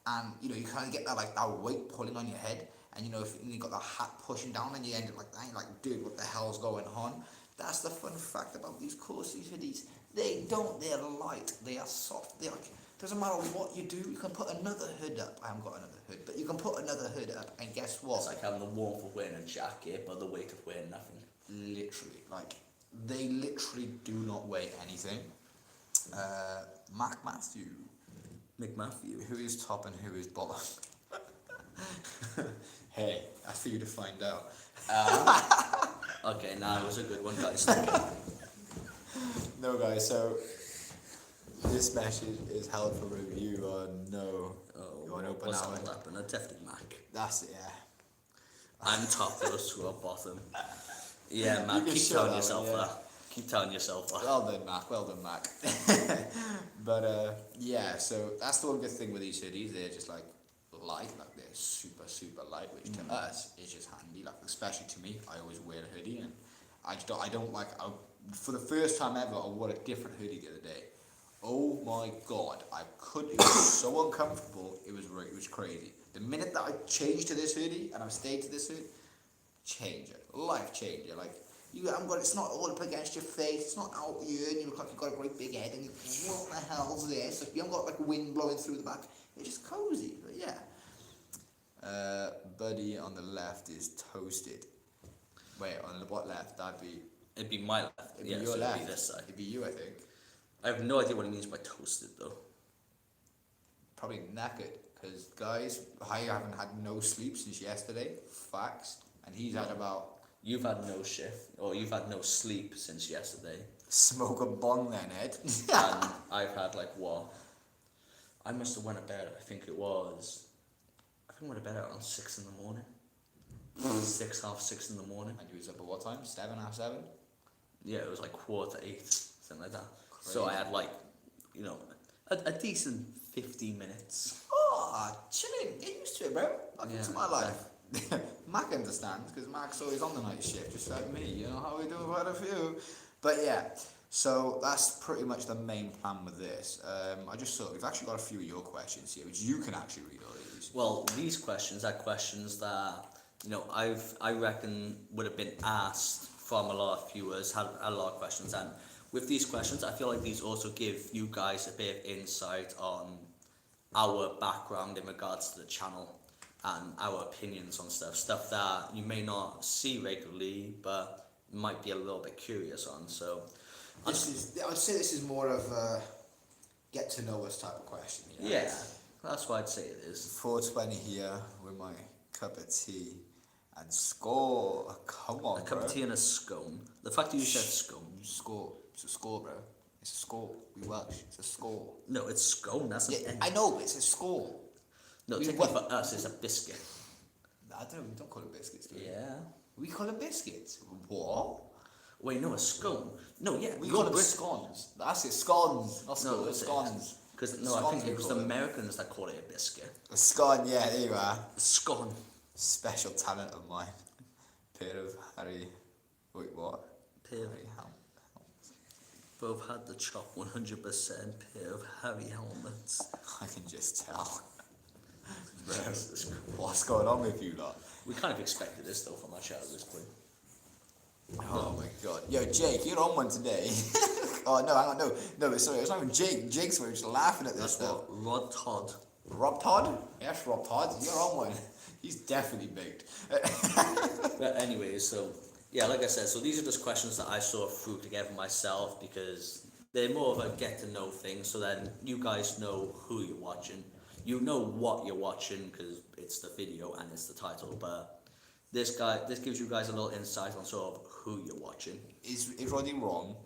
on, and you kind of get that weight pulling on your head, and if you got that hat pushing down, and you end up like that, you're like, dude, what the hell's going on? That's the fun fact about these Corsya hoodies. They're light, they are soft, doesn't matter what you do, you can put another hood up. I haven't got another hood, but you can put another hood up, and guess what? It's like having the warmth of wearing a jacket, but the weight of wearing nothing. Literally, they literally do not weigh anything. Matthew. Who is top and who is bottom? Hey, that's for you to find out. Okay, now it was a good one, guys. No, guys, so this message is held for review on no. What's going to happen? A definitely Mac. That's it, yeah. I'm top, those two are bottom. Yeah, man, You can keep shut telling that yourself one, yeah. that. Keep telling yourself that. Well done, Mac. Well done, Mac. But yeah, so that's the one good thing with these hoodies. They're just like light, like they're super, super light, which to us is just handy. Like especially to me, I always wear a hoodie, and I don't like. For the first time ever, I wore a different hoodie the other day. Oh my god, I could. It was so uncomfortable. It was crazy. The minute that I changed to this hoodie and I stayed to this hoodie, changer, life changer. Like you haven't got. It's not all up against your face. It's not out here, and you look like you've got a great big head. And you, what the hell's this? Like, you haven't got like wind blowing through the back. It's just cozy. But yeah. Buddy on the left is toasted. Wait, on the what left? It'd be my left. It'd be Yeah, your so left. it'd be this side. It'd be you, I think. I have no idea what he means by toasted though. Probably knackered, because guys, I haven't had no sleep since yesterday. Facts. And he's had about. You've had no shift, or you've had no sleep since yesterday. Smoke a bong then, Ed. And I've had like what? I must have went to bed. I think I went to bed around 6 in the morning. 6, half 6 in the morning. And you was up at what time? 7, half 7? Yeah, it was like 7:45, something like that. So I had like, a decent 15 minutes. Oh, chilling. Get used to it, bro. Welcome to my Yeah, life. Mac understands, because Mac's always on the night shift, just like me. You know how we do quite a few. But yeah, so that's pretty much the main plan with this. I just thought we've actually got a few of your questions here, which you can actually read all these. Well, these questions are questions that, I reckon would have been asked from a lot of viewers, had a lot of questions. And with these questions, I feel like these also give you guys a bit of insight on our background in regards to the channel and our opinions on stuff that you may not see regularly, but might be a little bit curious on. So I'd say this is more of a get to know us type of question. You know? yeah, that's what I'd say it is. 420 here with my cup of tea and score. Come on, A cup bro. of tea and a scone. The fact that you said scone. Score. It's a score, bro. It's a score. We Welsh. It's a score. No, it's scone. That's an Yeah, N. I know, but it's a score. No, we technically what? for us, it's a biscuit. I don't know. We don't call it biscuits, do we? Yeah. We call it biscuits. What? Wait, no, a scone. No, yeah. We you're call it Brit- scones. That's it. Scones. Not No, scones. Scones. Because no, I Scones think we it was call the it. Americans that call it a biscuit. A scone. Yeah, there you are. Scone. Special talent of mine. Pair of Harry. Wait, what? Pair of, Harry Ham. both had the chop 100% pair of Harry helmets. I can just tell. Bro, Jesus Christ. what's going on with you lot? We kind of expected this though from our chat at this point. Oh my god. Yo, Jake, you're on one today. Oh, no, hang on. No, sorry. It's not even Jake. Jake's we're just laughing at this That's stuff. what Rod Todd. Rob Todd? Yes, Rob Todd. You're on one. He's definitely baked. But anyway, so yeah, like I said, so these are just questions that I sort of threw together myself because they're more of a get to know thing. So then you guys know who you're watching. You know what you're watching because it's the video and it's the title. But this gives you guys a little insight on sort of who you're watching. Is Roddy wrong?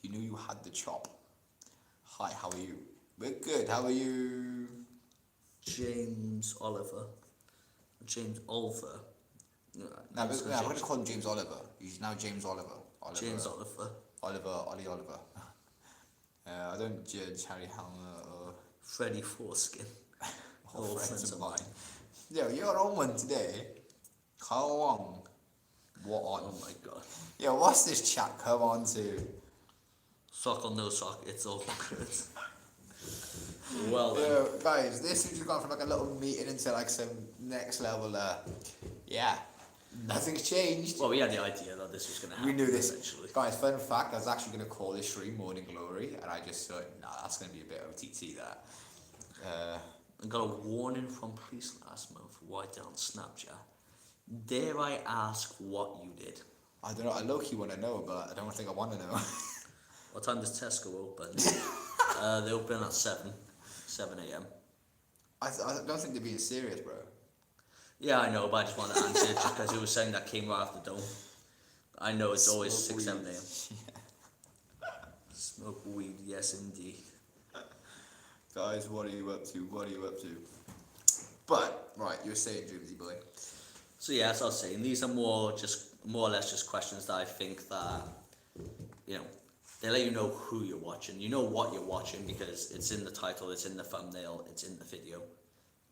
You knew you had the chop. Hi, how are you? We're good. How are you? James Oliver. James Oliver. No, we're going to call him James Oliver. He's now James Oliver. James Oliver. Ollie Oliver. I don't judge Harry Helmer or Freddie Foreskin. All friends of mine. Yo, you're on one today. How long? What on? Oh my god. Yo, what's this chat come on to? Sock or no sock, it's all good. Well then. Yo, guys, this has just gone from like a little meeting into like some next level. Yeah, nothing's changed. Well, we had the idea that this was going to happen. We knew this. Eventually. Guys, fun fact, I was actually going to call this stream Morning Glory, and I just thought, nah, that's going to be a bit OTT, that. I got a warning from police last month right down Snapchat. Dare I ask what you did? I don't know, I low-key want to know, but I don't think I want to know. What time does Tesco open? They open at 7 a.m. I don't think they're being serious, bro. Yeah, I know, but I just wanted to answer it just because it was saying that came right off the dome. I know it's always Smoke 6, 7 weed. a.m. Smoke weed, yes indeed. Guys, what are you up to? What are you up to? But, right, you were saying, Johnzey boy. So yeah, as I was saying, these are more or less just questions that I think that you know, they let you know who you're watching. You know what you're watching because it's in the title, it's in the thumbnail, it's in the video.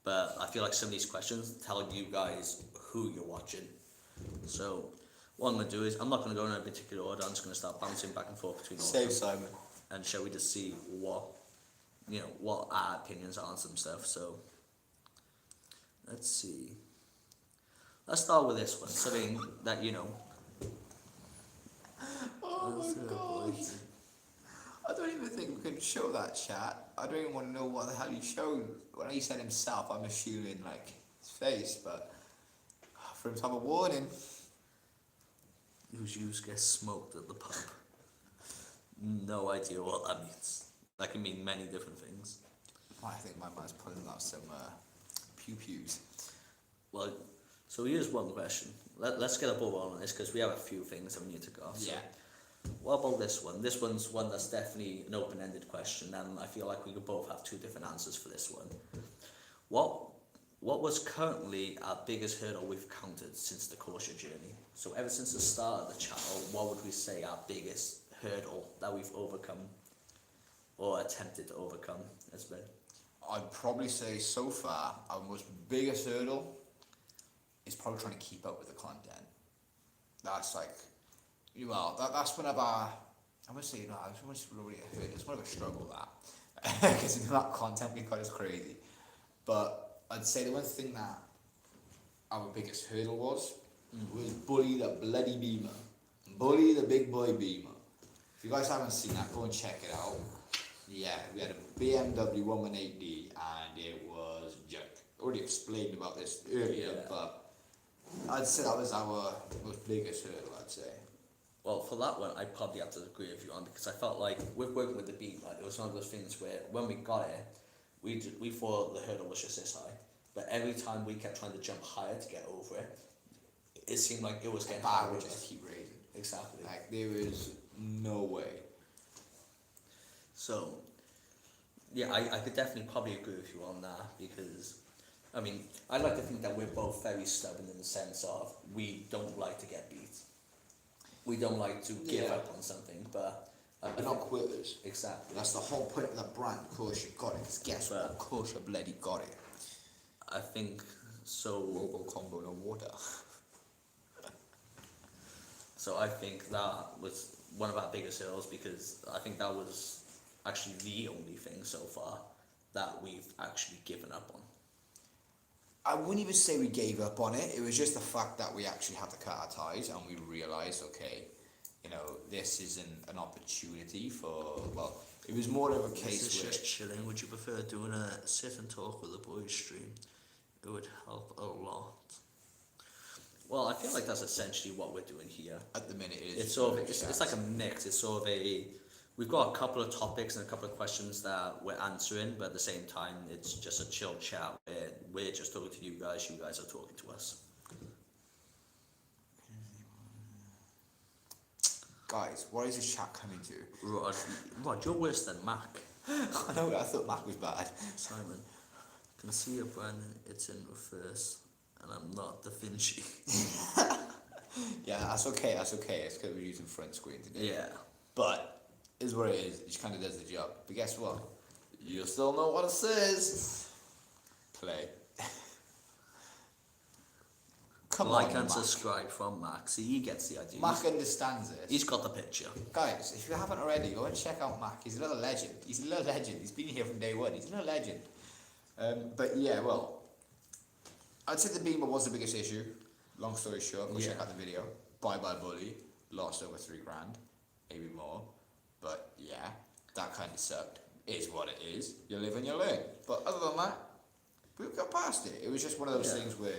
But I feel like some of these questions tell you guys who you're watching. So what I'm going to do is, I'm not going to go in a particular order, I'm just going to start bouncing back and forth between all of them. Save Simon. And shall we just see what, what our opinions are on some stuff. So let's see. Let's start with this one, something that Oh my god. I don't even think we can show that, chat. I don't even want to know what the hell he showed. When he said himself, I'm assuming like his face, but for him to have a warning. Whose use gets smoked at the pub. No idea what that means. That can mean many different things. I think my man's pulling out some pew-pews. Well, so here's one question. Let's get a ball on this because we have a few things that we need to go. So Yeah. what about this one? This one's one that's definitely an open-ended question, and I feel like we could both have two different answers for this one. What was currently our biggest hurdle we've encountered since the Corsya journey? So ever since the start of the channel, what would we say our biggest hurdle that we've overcome or attempted to overcome has been? I'd probably say so far our most biggest hurdle is probably trying to keep up with the content. That's like, that's one of our, I would say, it's really a hurdle. It's more of a struggle that, because the amount of content we've got is crazy. But I'd say the one thing that our biggest hurdle was bully the bloody Beamer. Bully the big boy Beamer. If you guys haven't seen that, go and check it out. Yeah, we had a BMW 118D and it was junk. I already explained about this earlier, but I'd say that was our most biggest hurdle, I'd say. Well, for that one, I'd probably have to agree with you on, because I felt like with working with the Beamer, it was one of those things where when we got it, we thought the hurdle was just this high, but every time we kept trying to jump higher to get over it, it seemed like it was getting I harder. would just keep raising. Exactly. Like, there was no way. So, yeah, I could definitely probably agree with you on that, because, I mean, I like to think that we're both very stubborn in the sense of we don't like to get beat. We don't like to give up on something, but... We're not quitters. Exactly. That's the whole point of the brand. Corsya got it. Because guess what? Corsya bloody got it. I think so. Robo combo, no water. So I think that was one of our biggest hurdles, because I think that was actually the only thing so far that we've actually given up on. I wouldn't even say we gave up on it. It was just the fact that we actually had to cut our ties and we realised, okay, this isn't an opportunity for, well, it was more of a case This is where... just chilling. Would you prefer doing a sit and talk with the boys stream? It would help a lot. Well, I feel like that's essentially what we're doing here. At the minute, it is. It's sort of, it's like a mix. It's sort of we've got a couple of topics and a couple of questions that we're answering, but at the same time, it's just a chill chat where we're just talking to you guys are talking to us. Guys, what is this chat coming to? Rod, you're worse than Mac. I know, I thought Mac was bad. Simon, can see your brand, it's in reverse, and I'm not Da Vinci. Yeah, that's okay, It's because we're using front screen today. Yeah. But, is what it is. It just kind of does the job. But guess what? You still know what it says. Play. Come like on, and Mac. subscribe from Mac. See, he gets the idea. Mac understands this. He's got the picture. Guys, if you haven't already, go and check out Mac. He's a little legend. He's been here from day one. He's a little legend. But yeah, well, I'd say the Beamer was the biggest issue. Long story short, go check out the video. Bye-bye bully. Lost over $3,000. Maybe more. But yeah, that kind of sucked. It is what it is. You live and you learn. But other than that, we got past it. It was just one of those things where,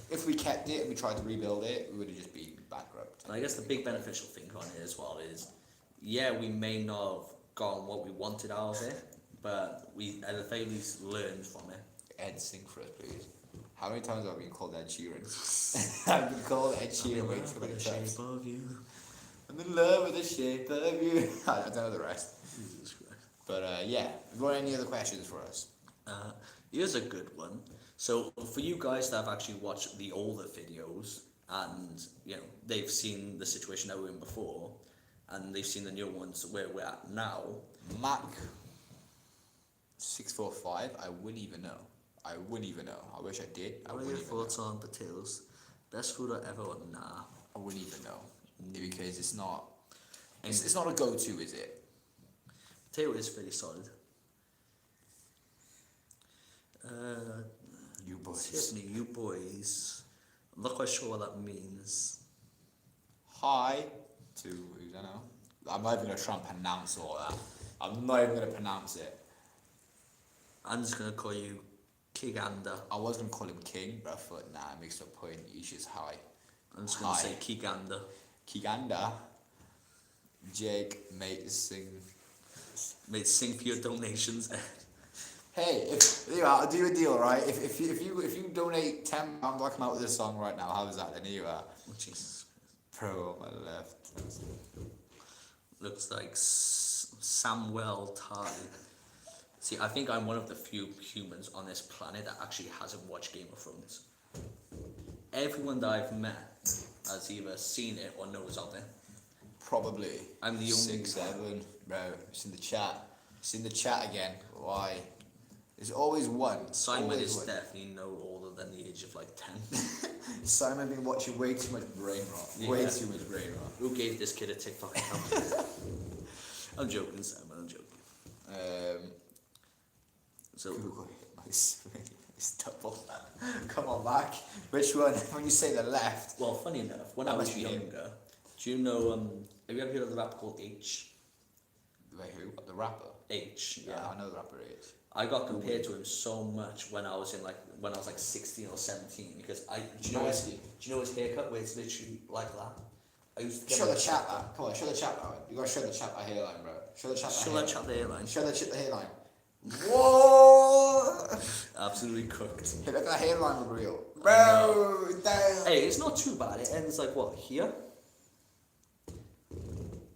if we kept it and we tried to rebuild it, we would have just been bankrupt. And I guess the big beneficial thing on it as well is, yeah, we may not have gotten what we wanted out of it, but we at the very least learned from it. Ed, sing for us, please. How many times have I been called Ed Sheeran? I've been called Ed Sheeran way too many times. Of you. I'm in love with the shape of you. I don't know the rest. Jesus Christ. But yeah, have you got any other questions for us? Here's a good one. So for you guys that have actually watched the older videos and they've seen the situation that we were in before, and they've seen the new ones where we're at now. Mac 645. I wouldn't even know. I wish I did. I What are wouldn't your even thoughts know. on potatoes? Best food ever or nah? I wouldn't even know because it's not. It's not a go-to, is it? Potato is pretty solid. You boys. Tiffany, you boys. I'm not quite sure what that means. Hi to I don't know. I'm not even gonna try and pronounce all that. I'm not even gonna pronounce it. I'm just gonna call you Kiganda. I was gonna call him King, but I thought nah, it makes no point. He's just hi. I'm just gonna Hi. say Kiganda. Kiganda. Jake, mate, sing. Mate, sing for your donations. Hey, if you know, I'll do a deal, right? If you donate £10, I'll come out with this song right now. How's that? Then here you are. Oh, Jesus. Pro on my left. Looks like Samuel Tarly. See, I think I'm one of the few humans on this planet that actually hasn't watched Game of Thrones. Everyone that I've met has either seen it or knows of it. Probably. I'm the only 6, 7, bro. It's in the chat. It's in the chat again. Why? There's always one. Simon Always is one. definitely no older than the age of like 10. Simon been watching way too much brain rot. Way Yeah. too much brain rot. Who gave this kid a TikTok account? I'm joking, Simon, I'm joking. So, Nice double. Come on, Mac. Which one? When you say the left. well, funny enough, when That I was must be him. younger, do you know, have you ever heard of the rapper called H? Wait, who? The rapper. H, Yeah, yeah. I know the rapper is. I got compared to him so much when I was like 16 or 17 because do you know his haircut where it's literally like that? I used to get Show my- the chat that. Come on, show the chat that. You gotta show the chat that hairline, bro. Show the chat that Show hairline. that chap the hairline. Show the chip the hairline. Whoa! Absolutely cooked. Hey, look at that hairline look real. I Bro, damn. Hey, it's not too bad. It ends like what, here?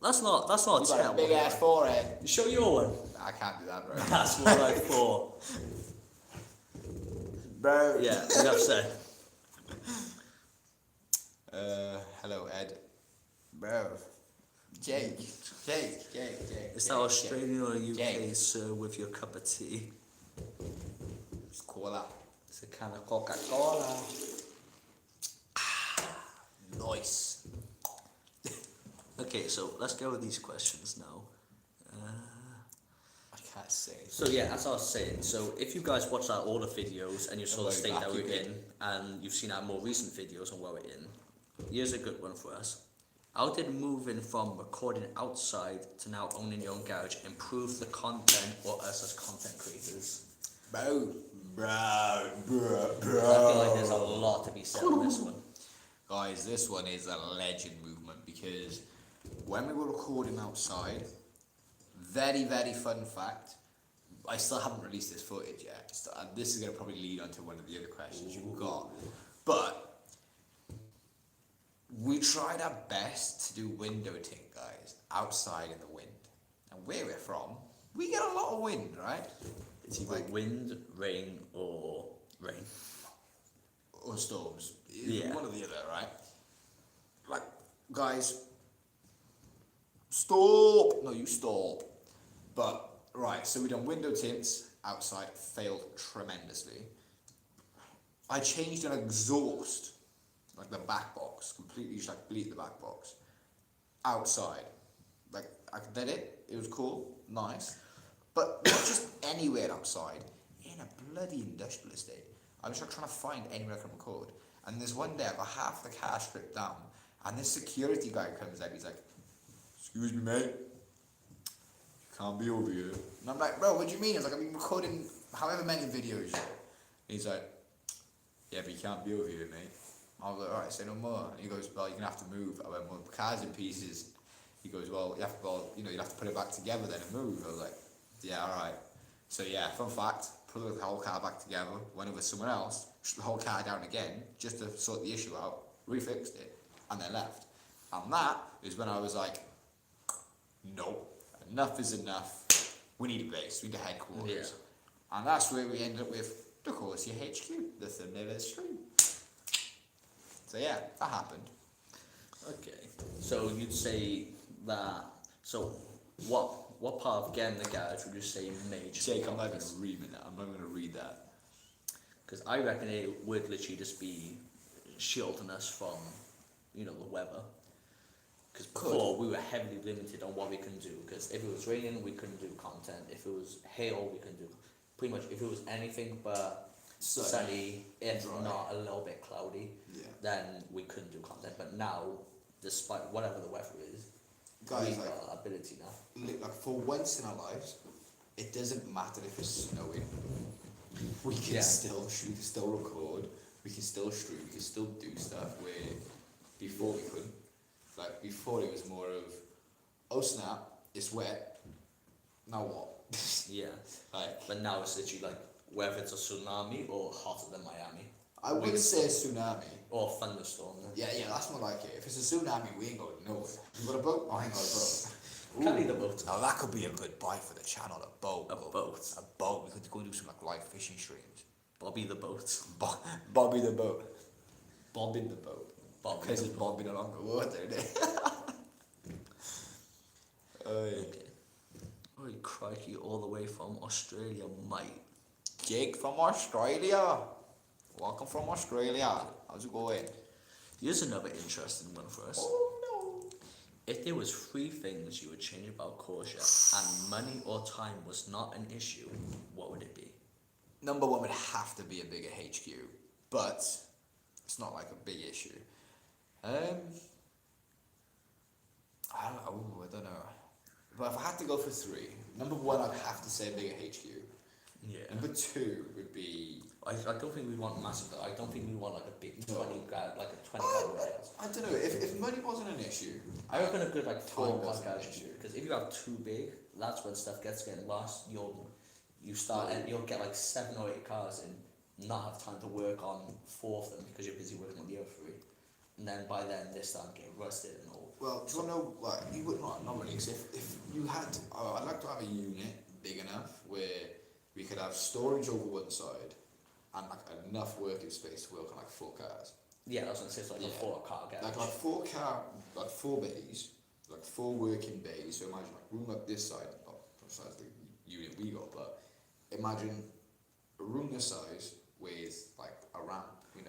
That's not You got a terrible. big ass forehead. Show your one. I can't do that, bro. That's what I thought. Bro. Yeah, enough said. Hello, Ed. Bro. Jake. Is that Australian or UK, Jake. sir, with your cup of tea? It's cola. It's a can of Coca-Cola. Nice. Okay, so let's go with these questions now. I can't say. So yeah, as I was saying, so if you guys watched our older videos and you saw the Hello, state that Lucky we're Pig. in, and you've seen our more recent videos on where we're in, here's a good one for us. How did moving from recording outside to now owning your own garage improve the content or us as content creators? Bro. I feel like there's a lot to be said on this one. Guys, this one is a legend movement because when we were recording outside, very, very fun fact, I still haven't released this footage yet. And this is going to probably lead on to one of the other questions you've got. But we tried our best to do window tint, guys, outside in the wind. And where we're from, we get a lot of wind, right? It's either wind, rain, or rain. Or storms. Yeah. One or the other, right? Like, guys, stop. No, you stop. But, right, so we done window tints outside, failed tremendously. I changed an exhaust, like the back box, completely just like bleed the back box, outside. Like, I did it, it was cool, nice. But not just anywhere outside, in a bloody industrial estate. I was just trying to find anywhere I can record. And there's one day I got half the car stripped down, and this security guy comes out, he's like, "Excuse me, mate, you can't be over here." And I'm like, "Bro, what do you mean?" He's like, "I've been recording however many videos yet." He's like, "Yeah, but you can't be over here, mate." I was like, "Alright, say no more." And he goes, "Well, you're gonna have to move." I went, "Well, the car's in pieces." He goes, "Well, you'd have to put it back together then and move." I was like, "Yeah, alright." So yeah, fun fact, put the whole car back together, went over to someone else, shut the whole car down again, just to sort the issue out, refixed it, and then left. And that is when I was like, "No, enough is enough. We need a base, we need a headquarters." Yeah. And that's where we ended up with the Corsya HQ, the thumbnail of the stream. So yeah, that happened. Okay. So you'd say that. So, what part of getting the garage would you say made? Jake, I'm not even reading that. I'm not going to read that. Because I reckon it would literally just be shielding us from, the weather. Because before we were heavily limited on what we can do. Because if it was raining, we couldn't do content. If it was hail, we couldn't do. Pretty much, if it was anything but sunny, if dry. not a little bit cloudy, then we couldn't do content. But now, despite whatever the weather is, Guys, we've like, got that ability now. like for once in our lives, it doesn't matter if it's snowing. We can still shoot, still record, we can still stream, we can still do stuff where before we couldn't. Like before it was more of, oh snap, it's wet, now what? Yeah. Like, But now it's literally like whether it's a tsunami or hotter than Miami. I wouldn't say a tsunami. Or thunderstorm. Yeah, that's more like it. If it's a tsunami, we ain't going nowhere. You got a boat? I ain't got a boat. Can't leave the boat. Now that could be a good buy for the channel, a boat. A boat. A boat. We could go do some like live fishing streams. Bobby the boat. Bobby the boat. Bobbing the boat. Bobby Because the it's bobbing along the water, isn't it? Okay. Oh, crikey, all the way from Australia, mate. Jake from Australia. Welcome from Australia. How's it going? Here's another interesting one for us. Oh no. If there was 3 things you would change about Corsya and money or time was not an issue, what would it be? Number 1 would have to be a bigger HQ, but it's not like a big issue. I don't know. But if I had to go for 3, number 1 I'd have to say a bigger HQ. Yeah. Number 2 would be. I don't think we want massive. I don't think we want like a big No. 20 grand, like a 20 grand warehouse. I don't know. If money wasn't an issue, I reckon a good like 4 Time car wasn't an garage issue. because if you have too big, that's when stuff gets getting lost. You'll get like 7 or 8 cars and not have time to work on 4 of them because you're busy working on the other 3, and then by then they start getting rusted and all. well, do you know, like, you would not really, because if you had, I'd like to have a unit big enough where we could have storage over one side and like enough working space to work on like 4 cars. Yeah, that's what I'm saying. It's like a 4 car garage. Like 4 bays, like 4 working bays. So imagine like room up this side, not besides the unit we got, but imagine a room this size with like a ramp, where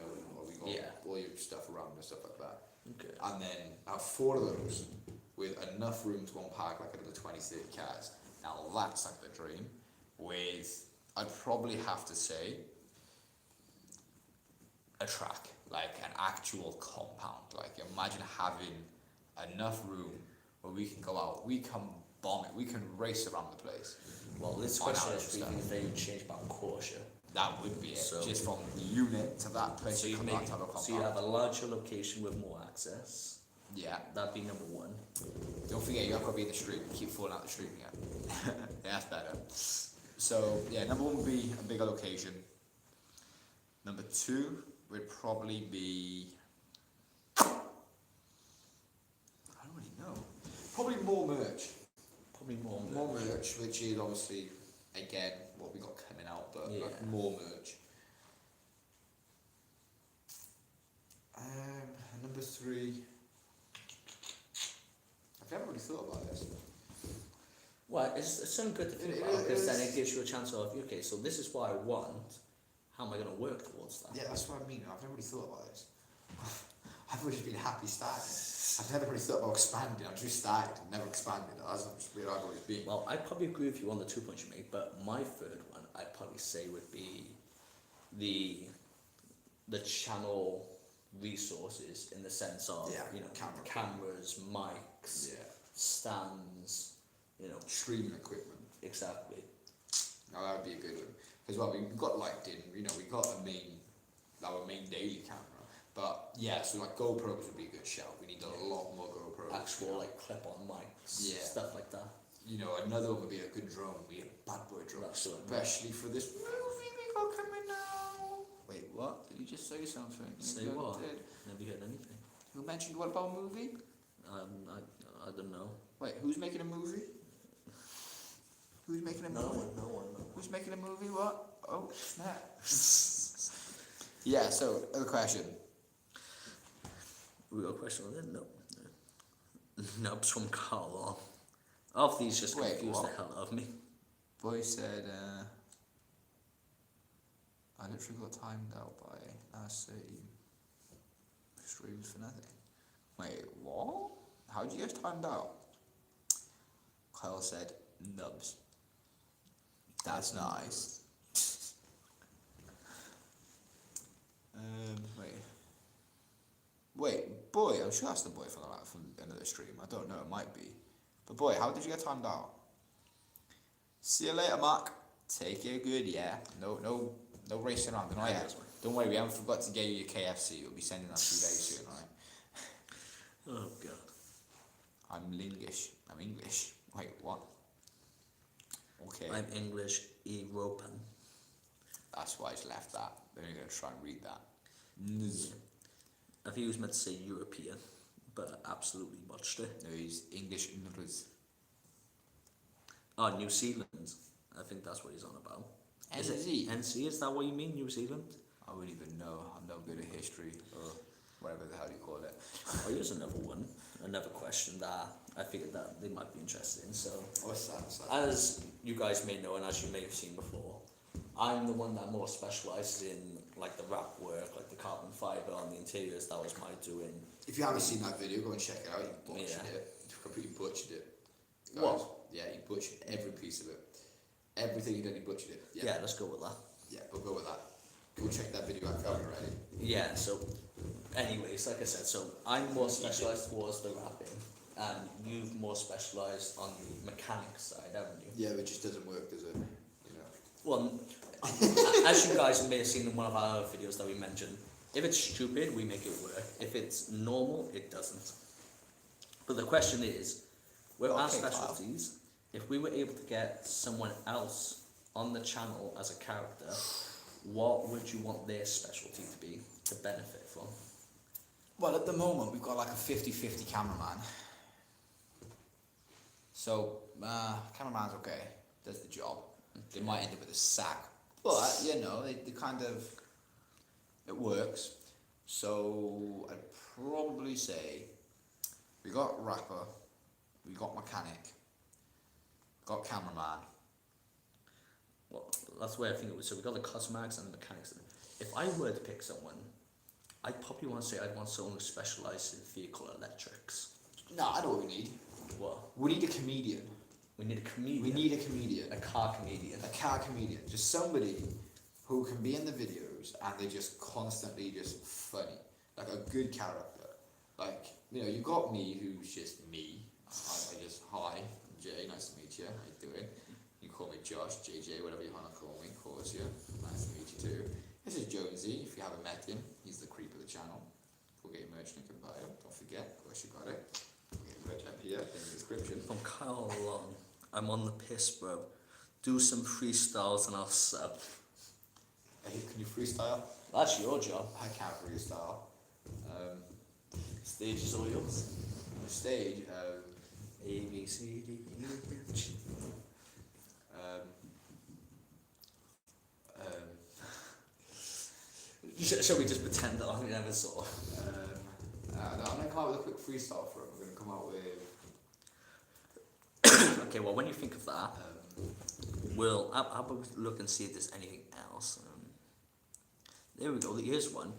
we got all your stuff around and stuff like that. Okay. And then have 4 of those with enough room to unpack like another 20, 30 cars. Now that's like the dream. With, I'd probably have to say, a track, like an actual compound. Like imagine having enough room where we can go out, we can bomb it, we can race around the place. Well, this On question our is 3 stuff. things that you change about Corsya. That would be it. So- Just from the unit to that place. So you to make that type of so you have compound. a larger location with more access. Yeah. That'd be number 1. Don't forget, you have to be in the street. Keep falling out the street again. Yeah, that's better. So yeah, number 1 would be a bigger location. Number 2 would probably be. I don't really know. Probably more merch. Probably more. More merch, which is obviously again what we got coming out, but Yeah. like more merch. Number 3. I've never really thought about this. Well, it's something good to think It about because then is. it gives you a chance of okay, so this is what I want. How am I going to work towards that? Yeah, that's what I mean. I've never really thought about this. I've always been happy starting. I've never really thought about expanding. I've just started and never expanded. That's where I've always been. Well, I'd probably agree with you on the 2 points you made, but my 3rd one I'd probably say would be the channel resources in the sense of cameras, mics, stands, Streaming equipment. exactly. Now that would be a good one. Because well, we've got lighting, we got our main daily camera. But yeah, so like GoPros would be a good shout. We need a lot more GoPros. Actual like clip-on mics, Yeah. stuff like that. Another one would be a good drone. We a bad boy drone, That's what I mean. especially for this movie we got coming out. Wait, what? Did you just say something? Say You what? did. Never heard anything. Who mentioned what about a movie? I don't know. Wait, who's making a movie? Who's making a movie? No one. Who's making a movie? What? Oh, snap. Yeah. So, other question. We got a question on that? No. Nubs from Carl. All of these just Wait, confused what? the hell out of me. Boy said, I literally got timed out by last 30 streams for nothing. Wait, what? How did you get timed out? Kyle said, nubs. That's nice. Wait, boy, I'm sure that's the boy from the end of the stream. I don't know, it might be. But boy, how did you get timed out? See you later, Mark. Take it good, yeah. No racing around. Don't worry, we haven't forgot to get you your KFC. We'll be sending that to you very soon, alright? Oh god. I'm Lingish. I'm English. Wait, what? Okay. I'm English European. That's why I left that. They're only going to try and read that. I think he was meant to say European, but I absolutely botched it. No, he's English. Oh, New Zealand. I think that's what he's on about. Is it NZ? NC? Is that what you mean, New Zealand? I wouldn't even know. I'm no good at history or whatever the hell you call it. Oh, here's another one. Another question that I figured that they might be interested in. So, What's that? as you guys may know, and as you may have seen before, I'm the one that more specialises in like the wrap work, like the carbon fibre on the interiors. That was my doing. If you haven't seen that video, go and check it out. You butchered Yeah. it. You completely butchered it. Guys, What? Yeah, you butchered every piece of it. Everything you did, you butchered it. Yeah, let's go with that. Yeah, we'll go with that. Go check that video out if you haven't already. Yeah, so anyways, like I said, so I'm more specialised towards the wrapping and you've more specialised on the mechanics side, haven't you? Yeah, but it just doesn't work, does it? You know. Well, as you guys may have seen in one of our other videos that we mentioned, if it's stupid, we make it work. If it's normal, it doesn't. But the question is, with our Okay, Kyle. specialties, if we were able to get someone else on the channel as a character, what would you want their specialty to be to benefit from? Well, at the moment, we've got like a 50-50 cameraman. So, cameraman's okay, does the job. They might end up with a sack, but, you know, they kind of, it works. So, I'd probably say, we got rapper, we got mechanic, got cameraman. Well, that's where I think it was. So we got the cosmetics and the mechanics. If I were to pick someone, I'd probably want to say I'd want someone who specialises in vehicle electrics. No, I know what we need. What? We need a comedian. We need a comedian. We need a comedian. a car comedian. A car comedian. Just somebody who can be in the videos and they're just constantly just funny. Like a good character. Like, you know, you got me who's just me. I just, hi, I'm Jay, nice to meet you. How you doing? You call me Josh, JJ, whatever you want to call me. Corsya, nice to meet you too. This is Johnzey, if you haven't met him. He's the creep of the channel. Go get your merch link in bio. Don't forget, of course you got it. Go get your merch up here in the description. From Kyle Long, I'm on the piss, bro. Do some freestyles and I'll sub. Hey, can you freestyle? That's your job. I can't freestyle. Stage is all yours. The stage, A, B, C, D, E, F, G. Shall we just pretend that I never saw? I'm going to come out with a quick freestyle for it. We're going to come out with... Okay, well, when you think of that, I'll probably look and see if there's anything else. There we go, here's one.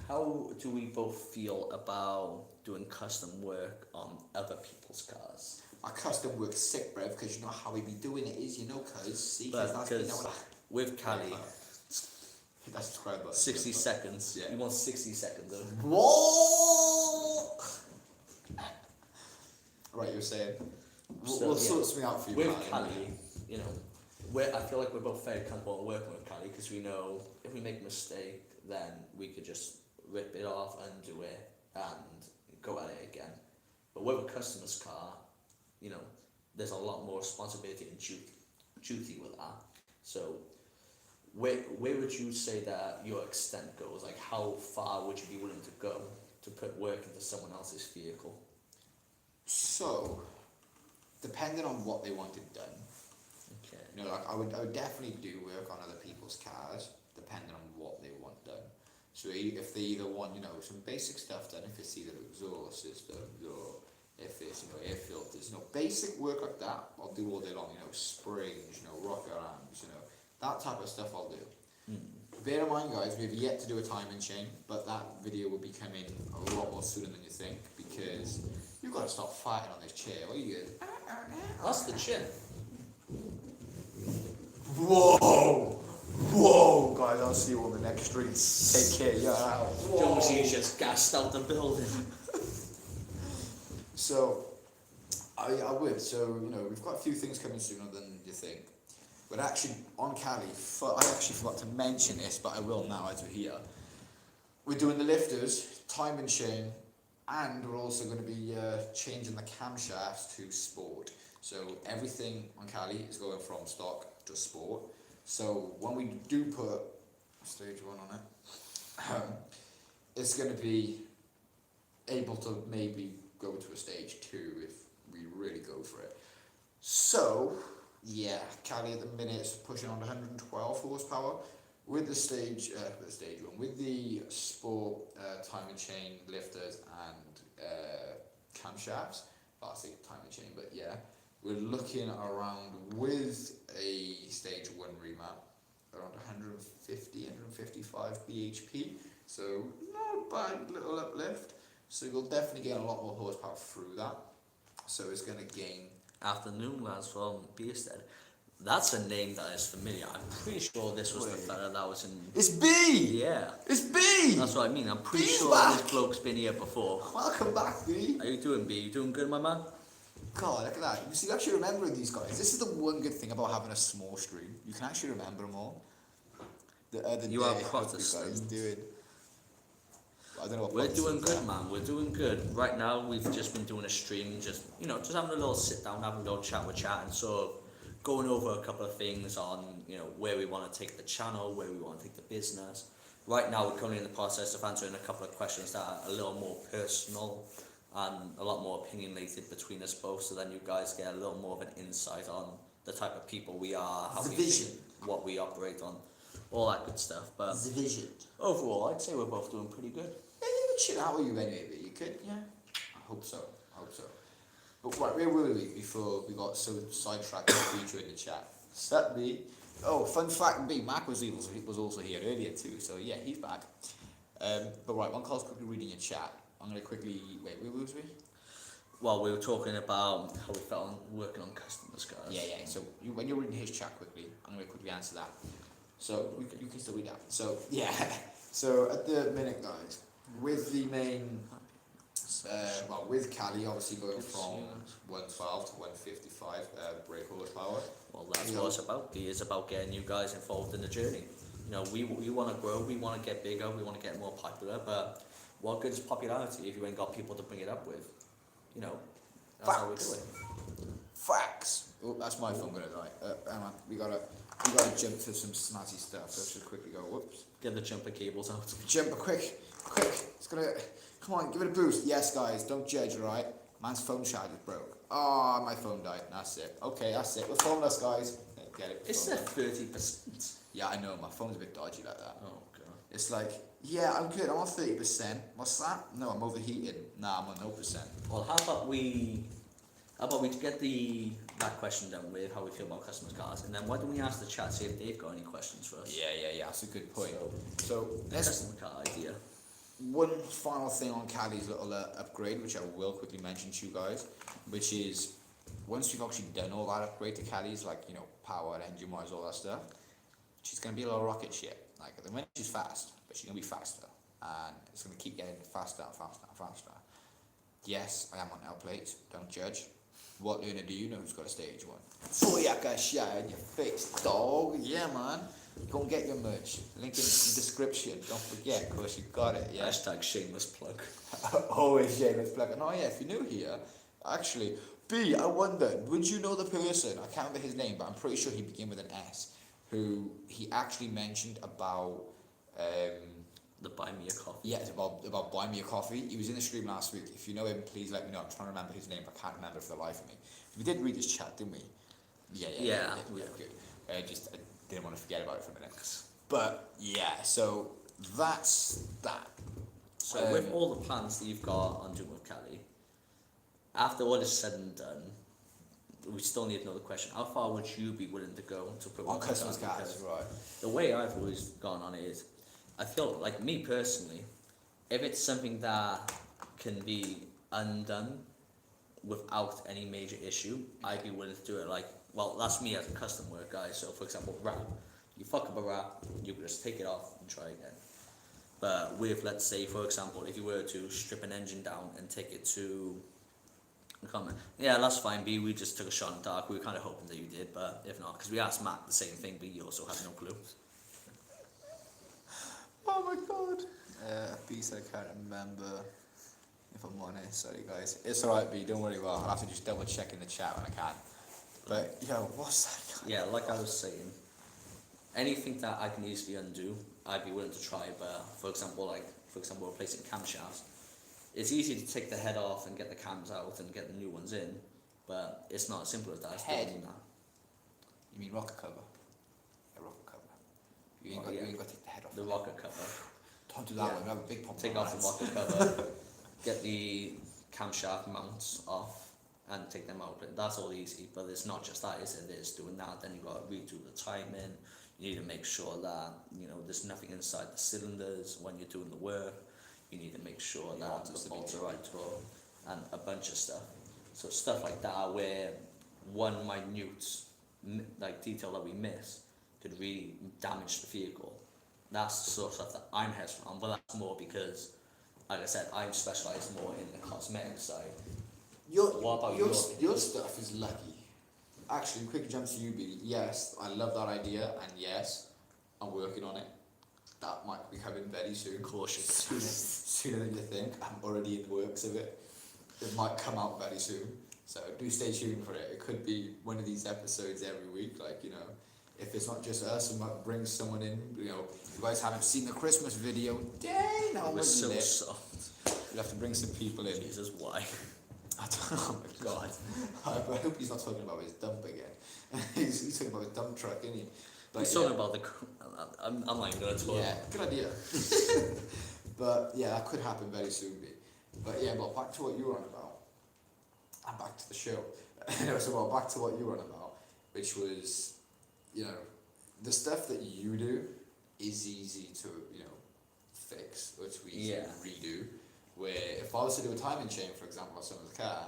How do we both feel about doing custom work on other people's cars? Our custom work sick, bruv, because you know how we be doing it is, you know, cuz. See, But that's been because our... with Cali, Hit that subscribe button. 60 seconds. Yeah. You want 60 seconds of Whoa! Right, you're saying? We'll sort something out for you, with man. Cali, you know, I feel like we're both very comfortable working with Cali because we know if we make a mistake, then we could just rip it off, undo it, and go at it again. But with a customer's car, you know, there's a lot more responsibility and duty with that. So, where would you say that your extent goes? Like, how far would you be willing to go to put work into someone else's vehicle? So, depending on what they wanted done, Okay. you know, like I would definitely do work on other people's cars, depending on what they want done. So if they either want, you know, some basic stuff done, if it's either exhaust systems or if it's, air filters, basic work like that, I'll do all day long, springs, rocker arms, that type of stuff I'll do. Bear in mind, guys, we have yet to do a timing chain, but that video will be coming a lot more sooner than you think, because you've got to stop fighting on this chair. What are you doing? That's the chin. Whoa, guys, I'll see you on the next stream. Take care, yeah. Johnzey just gassed out the building. So, I would. So, we've got a few things coming sooner than you think. But actually, on Cali, I actually forgot to mention this, but I will now as we're here. We're doing the lifters, timing chain, and we're also going to be changing the camshafts to sport. So everything on Cali is going from stock to sport. So when we do put stage 1 on it, it's going to be able to maybe go to a stage 2 if we really go for it. So, yeah, Cali at the minute is pushing on 112 horsepower with the stage 1, with the sport timing chain lifters and camshafts. I say timing chain, but yeah, we're looking around with a stage 1 remap around 150, 155 bhp. So not bad little uplift. So you'll definitely gain a lot more horsepower through that. So it's going to gain. Afternoon, lads, from Beerstead. That's a name that is familiar. I'm pretty sure this was the fella that was in... It's B! Yeah. It's B! That's what I mean. I'm pretty B's sure back. this bloke's been here before. Welcome back, B! How you doing, B? You doing good, my man? God, look at that. You see, you actually remember these guys. This is the one good thing about having a small stream. You can actually remember them all. The other You day, are what you Protestant. guys doing? I don't know what We're doing Protestants good, man. We're doing good. Right now, we've just been doing a stream, just having a little sit down, having a little chat with chat, and so going over a couple of things on, where we want to take the channel, where we want to take the business. Right now, we're currently in the process of answering a couple of questions that are a little more personal and a lot more opinionated between us both, so then you guys get a little more of an insight on the type of people we are, how The we vision. think, what we operate on, all that good stuff. But The vision. overall, I'd say we're both doing pretty good. Yeah, you could chill out with you anyway, but you could, yeah. I hope so. But right, where were we before we got so sidetracked with feature in the chat? Sup, B? Oh, fun fact, B, Mac was also here earlier too, so yeah, he's back. But right, one call's quickly reading your chat. I'm going to quickly, wait, where was we? Well, we were talking about how we felt on working on customers, guys. Yeah, so when you're reading his chat quickly, I'm going to quickly answer that. So you can still read that. So, yeah, so at the minute, guys, with the main, with Cali obviously going from 112 to 155 brake horsepower. Well, that's what it's about. It is about getting you guys involved in the journey. We want to grow, we want to get bigger, we want to get more popular, but what good is popularity if you ain't got people to bring it up with? That's how we do it. Facts. Oh, that's my phone going to die. Hang on, we gotta jump to some snazzy stuff. So let's just quickly go. Whoops. Get the jumper cables out. Jumper, quick. It's gonna. Come on, give it a boost. Yes, guys, don't judge, right? Man's phone charger broke. Oh, my phone died. That's it. Okay, that's it. We're phoning us, guys. Get it. It's at 30%. Yeah, I know. My phone's a bit dodgy like that. Oh god. It's like, yeah, I'm good. I'm on 30%. What's that? No, I'm overheating. Nah, I'm on 0%. Well, how about we get that question done with how we feel about customers' cars, and then why don't we ask the chat, see if they've got any questions for us? Yeah. That's a good point. So let's. Customer car idea. One final thing on Cali's little upgrade, which I will quickly mention to you guys, which is once you've actually done all that upgrade to Cali's, like power, engine wise, all that stuff, she's gonna be a little rocket ship. Like at the moment she's fast, but she's gonna be faster, and it's gonna keep getting faster and faster and faster. Yes, I am on L plates. Don't judge. What learner do you know who's got a stage 1? Booyaka shot in your face, dog. Yeah, man. Go and get your merch. Link in the description. Don't forget, of course you got it. Yeah. Hashtag shameless plug. Always shameless plug. And oh yeah, if you're new here, actually, B, I wonder, would you know the person? I can't remember his name, but I'm pretty sure he began with an S. Who he actually mentioned about. The buy me a coffee. Yeah, it's about buy me a coffee. He was in the stream last week. If you know him, please let me know. I'm trying to remember his name, but I can't remember for the life of me. We did read his chat, didn't we? Yeah. Good. I didn't want to forget about it for a minute. But yeah, so that's that. So with all the plans that you've got on doing with Cali, after all is said and done, we still need another question. How far would you be willing to go to put On one Christmas car? cards, Because right. the way I've always gone on it is, I feel like me personally, if it's something that can be undone without any major issue, I'd be willing to do it. Like, well, that's me as a custom work guy. So, for example, wrap. You fuck up a wrap, you can just take it off and try again. But with, let's say, for example, if you were to strip an engine down and take it to, yeah, that's fine, B, we just took a shot in the dark. We were kind of hoping that you did, but if not, because we asked Matt the same thing, but he also had no clue. Oh my god. B said I can't remember. If I'm honest, sorry guys. It's alright, B, don't worry about it. I'll have to just double check in the chat when I can. But, yo, what's that? Yeah, like I was saying, anything that I can easily undo, I'd be willing to try. But for example, replacing camshafts, it's easy to take the head off and get the cams out and get the new ones in, but it's not as simple as that. It's Head? doing that. You mean rocker cover? Yeah, rocker cover. You ain't, Oh, got, yeah. you ain't got to take the head off. The rocker cover. Don't do that Yeah. one, we have a big problem. Take off the rocker cover, get the camshaft mounts off, and take them out. That's all easy, but it's not just that, is it? There's doing that, then you got to redo the timing. You need to make sure that, there's nothing inside the cylinders when you're doing the work. You need to make sure Yeah, that just the to be bolts sure. are right to go, and a bunch of stuff. So stuff like that, where one minute detail that we miss could really damage the vehicle. That's the sort of stuff that I'm hesitant on, but that's more because, like I said, I'm specialised more in the cosmetic side. What about your stuff is lucky. Actually, quick jump to UB. Yes, I love that idea, and yes, I'm working on it. That might be coming very soon. Corsya. Sooner than you think. I'm already in the works of it. It might come out very soon. So do stay tuned for it. It could be one of these episodes every week. If it's not just us, we might bring someone in. If you guys haven't seen the Christmas video, dang, that It was was so lit. soft. We'll have to bring some people in. Jesus, why? I don't know, oh my god. I hope he's not talking about his dump again. he's talking about his dump truck, isn't he? But He's talking about the. I'm not even going to talk. Yeah, good idea. But yeah, that could happen very soon, mate. But yeah, back to what you were on about. And back to the show. Back to what you were on about, which was, the stuff that you do is easy to, fix or tweak Yeah. and redo. Where if I was to do a timing chain, for example, on someone's car,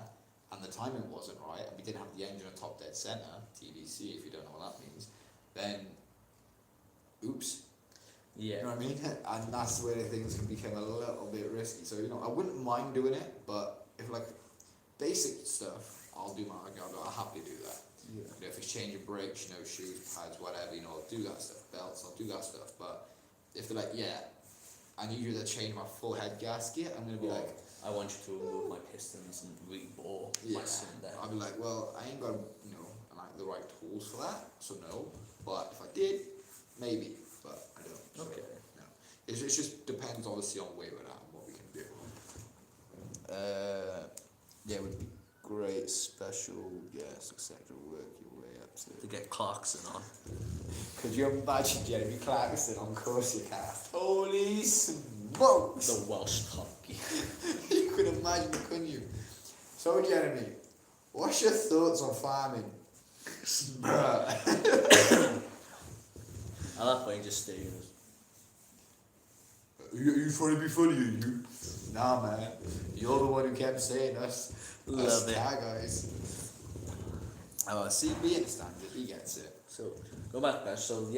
and the timing wasn't right, and we didn't have the engine on top dead center, TDC, if you don't know what that means, then, oops. Yeah. You know what I mean? And that's where things can become a little bit risky. So, I wouldn't mind doing it, but if basic stuff, I'll do I'll happily do that. Yeah. If it's changing brakes, shoes, pads, whatever, I'll do that stuff. Belts, I'll do that stuff. But if they're like, yeah, I need you to change my full head gasket, I'm going to be like, I want you to remove my pistons and rebore yeah. my cylinder. I'll be like, well, I ain't got, the right tools for that, so no. But if I did, maybe, but I don't. So, Okay. no. It just depends, obviously, on where we're at and what we can do. Yeah, it would be great, special guests, etc. Work your way up To to. get Clarkson on. Could you imagine Jeremy Clarkson on Corsya cast? Holy smokes! The Welsh top gear. You could imagine, couldn't you? So, Jeremy, what's your thoughts on farming? Bruh. I love when he just stays. You trying to be funny, are you? Nah, man. You're the one who kept saying us Love it. car guys. Oh, see, he understands it. He gets it. So go back there. So in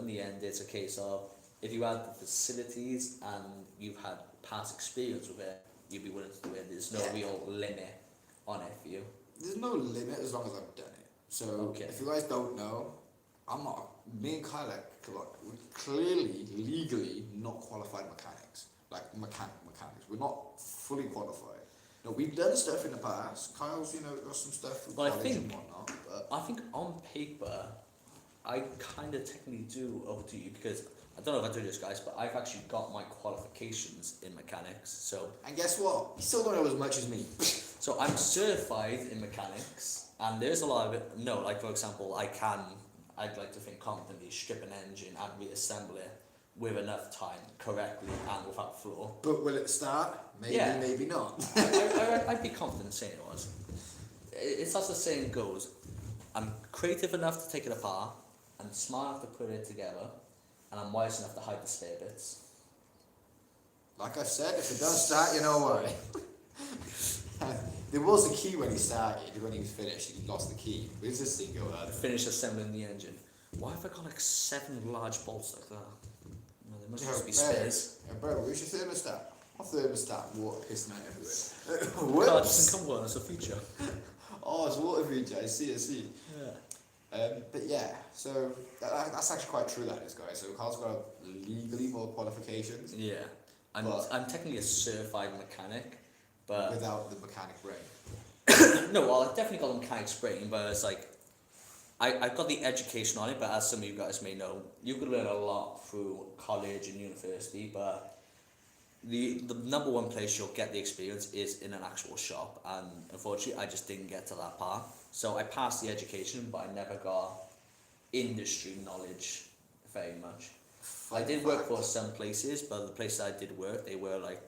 the end, it's a case of if you had the facilities and you've had past experience with it, you'd be willing to do it. There's no Yeah. real limit on it for you. There's no limit as long as I've done it. So, Okay. if you guys don't know, I'm not. Me and Kyle are we're clearly, legally not qualified mechanics. Mechanics. We're not fully qualified. No, we've done stuff in the past. Kyle's, got some stuff with Well, I college think- and whatnot. But I think on paper, I kind of technically do owe to you because I don't know if I told you this, guys, but I've actually got my qualifications in mechanics. So and guess what? You still don't know as much as me. So I'm certified in mechanics, and there's a lot of it. No, for example, I'd like to think confidently strip an engine and reassemble it with enough time, correctly and without flaw. But will it start? Maybe, Yeah. maybe not. I'd be confident saying it was. It's as the saying goes, I'm creative enough to take it apart, I'm smart enough to put it together, and I'm wise enough to hide the spare bits. Like I said, if it does start, you know why. There was a key when he started, when he was finished, he lost the key. Where's this thing go at? Finish assembling the engine. Why have I got like 7 large bolts like that? No, there must just be spares. Bro, where's your thermostat? My thermostat, water pissing out everywhere. God, Whoops! doesn't come well as a feature. Oh, it's water feature, I see. Yeah. But yeah, so that's actually quite true, that is, guys. So Carl's got legally more qualifications Yeah. I'm technically a certified mechanic, but without the mechanic brain. no, well, I've definitely got the mechanic's brain, but it's like I've got the education on it, but as some of you guys may know, you could learn a lot through college and university, but the number one place you'll get the experience is in an actual shop, and unfortunately I just didn't get to that part. So I passed the education, but I never got industry knowledge very much. I did work for some places, but the places I did work, they were like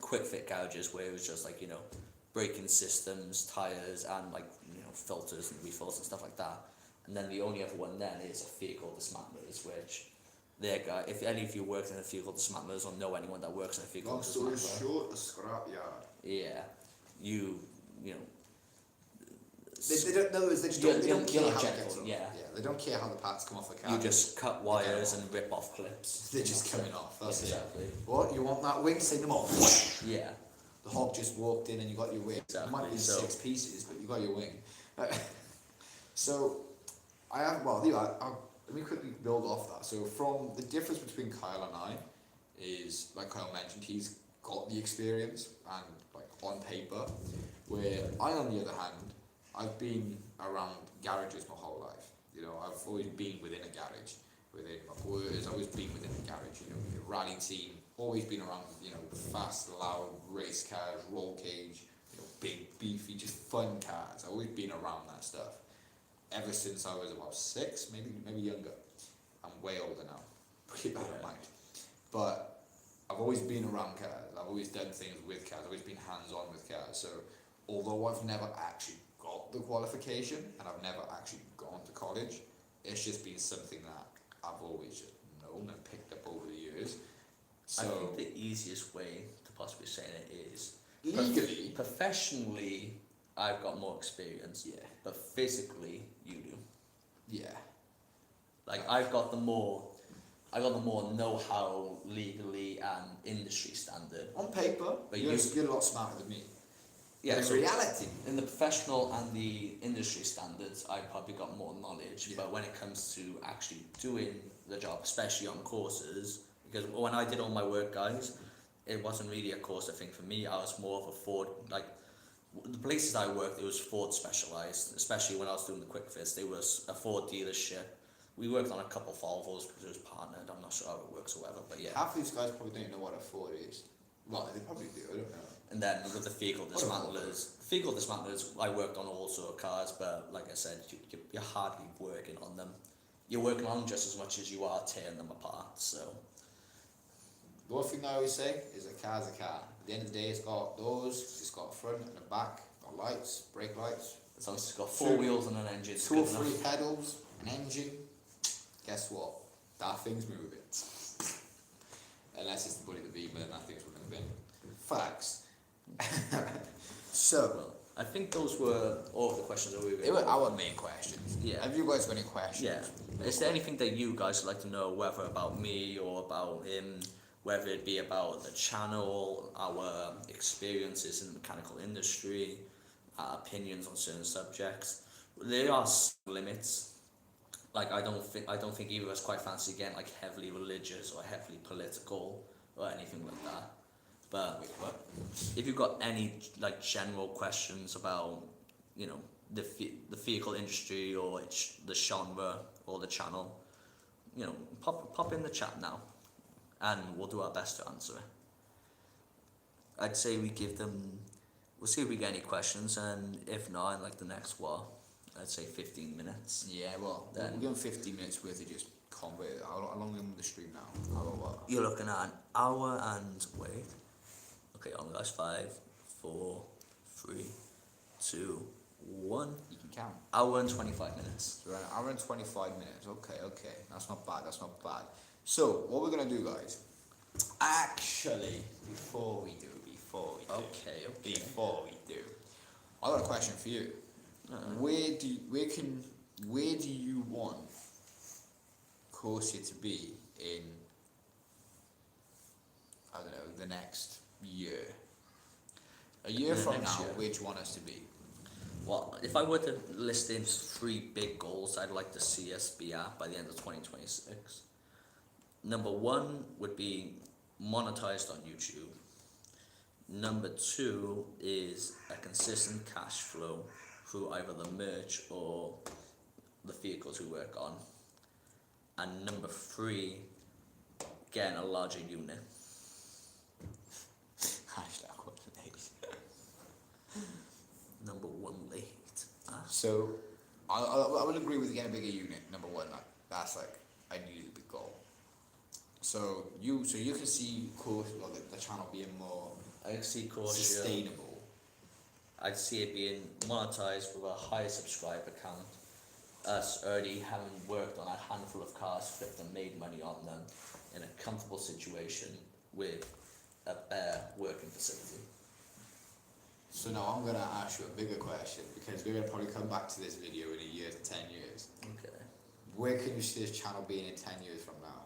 quick fit garages where it was just like, braking systems, tires, and like, filters and refills and stuff like that. And then the only other one then is a vehicle dismantlers, which if any of you worked in a vehicle dismantlers or know anyone that works in a vehicle Long story dismantler, short, a scrapyard. yeah, you know, They don't know, they just don't, they don't care how it gets off. yeah. They don't care how the parts come off the car. You just cut wires and rip off clips. They're just coming off, that's Exactly. it. What, you want that wing? Say them all. Yeah. The hog just walked in and you got your wing. Exactly. It might be So- 6 pieces, but you got your wing. So, let me quickly build off that. So from the difference between Kyle and I is, like Kyle mentioned, he's got the experience and like on paper, where I, on the other hand, I've been around garages my whole life. I've always been within a garage, within my quarters, always been within a garage, the rally team, always been around, fast, loud race cars, roll cage, big, beefy, just fun cars. I've always been around that stuff. Ever since I was about 6, maybe younger. I'm way older now. Keep that in mind. But I've always been around cars. I've always done things with cars. I've always been hands-on with cars. So although I've never actually got the qualification and I've never actually gone to college, it's just been something that I've always just known and picked up over the years. So I think the easiest way to possibly say it is legally, professionally, I've got more experience. yeah, But physically, you do. yeah. Like I got the more know-how legally and industry standard. On paper, But you're a lot smarter than me. Yeah, But in so reality, in the professional and the industry standards, I probably got more knowledge. Yeah. But when it comes to actually doing the job, especially on courses, because when I did all my work, guys, it wasn't really a Corsa thing for me. I was more of a Ford, like the places I worked, it was Ford specialised, especially when I was doing the quick fits. They was a Ford dealership. We worked on a couple of Volvos because it was partnered. I'm not sure how it works or whatever, but yeah. half of these guys probably don't know what a Ford is. Well, they probably do, I don't know. And then with the vehicle dismantlers, I worked on all sort of cars, but like I said, you're hardly working on them. You're working on them just as much as you are tearing them apart, so. The one thing I always say is a car's a car. At the end of the day, it's got doors, it's got a front and a back, got lights, brake lights, As long as it's got 4 wheels and an engine, it's 2 or good 3 enough. pedals, an engine. Guess what? That thing's moving. Unless it's the Bully the Beamer, then that thing's moving a bit. Facts. So, Well, I think those were all of the questions that we they were our main questions. Yeah. Have you guys got any questions? Yeah. Is there anything that you guys would like to know, whether about me or about him, whether it be about the channel, our experiences in the mechanical industry, our opinions on certain subjects? There are some limits. Like I don't think either of us quite fancy getting like heavily religious or heavily political or anything like that. But Wait, what? if you've got any like general questions about, the vehicle industry or the genre or the channel, pop in the chat now, and we'll do our best to answer it. I'd say we'll see if we get any questions, and if not, in like the next I'd say 15 minutes. Yeah, well, Then- we're going 15 minutes worth of just convert it? How long are we on the stream now? Hour what? You're looking at an hour and wait. Okay, on guys, 5, 4, 3, 2, 1. You can count. Hour and 25 minutes. So we're an hour and 25 minutes. Okay. That's not bad. So, what we're going to do, guys, actually, before we do, Okay. I got a question for you. Where do you want Corsya to be in, I don't know, the next year? A year from now, where do you want us to be? Well, if I were to list in 3 big goals I'd like to see us be at by the end of 2026, number 1 would be monetized on YouTube. Number 2 is a consistent cash flow through either the merch or the vehicles we work on. And number 3, getting a larger unit. Hashtag what late. Number 1 late. So, I would agree with getting a bigger unit. Number 1, that's like a really big goal. So you can see the channel being more I see Corsya. sustainable. I'd see it being monetized with a higher subscriber count. Us already having worked on a handful of cars, flipped and made money on them in a comfortable situation with a bare working facility. So now I'm gonna ask you a bigger question, because we're gonna probably come back to this video in a year to 10 years. Okay. Where can you see this channel being in 10 years from now?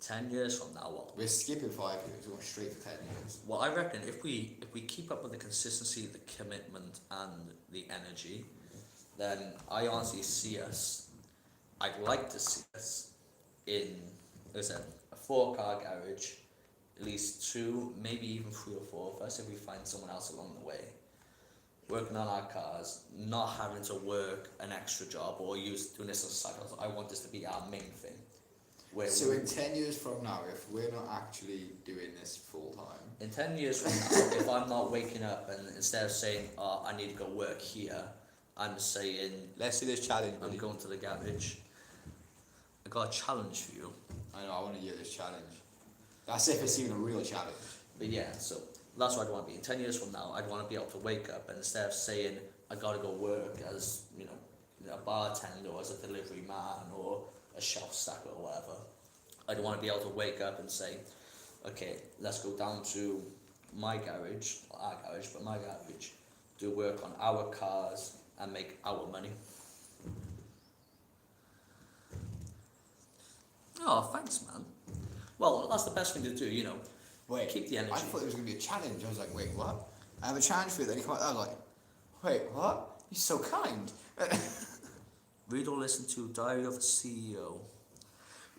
10 years from now, what? We're skipping 5 years, we're going straight to 10 years. Well, I reckon if we keep up with the consistency, the commitment, and the energy, then I honestly see us. I'd like to see us in, as I said, a 4-car garage, at least 2, maybe even 3 or 4 of us if we find someone else along the way, working on our cars, not having to work an extra job or doing this as a side hustle. I want this to be our main thing. So in 10 years from now, if we're not actually doing this full time, in 10 years from now, if I'm not waking up and instead of saying, oh, I need to go work here, I'm saying, let's do this challenge. I'm going to the garage. I got a challenge for you. I know, I want to hear this challenge. That's if it's even a real challenge. But yeah, so that's what I'd want to be. In 10 years from now, I'd want to be able to wake up and instead of saying, I got to go work as, a bartender or as a delivery man or a shelf stacker or whatever, I'd want to be able to wake up and say, okay, let's go down to my garage, do work on our cars and make our money. Oh, thanks, man. Well, that's the best thing to do, Wait, keep the energy. I thought it was going to be a challenge. I was like, wait, what? I have a challenge for you. Then he came out, I was like, wait, what? He's so kind. Read or listen to Diary of a CEO.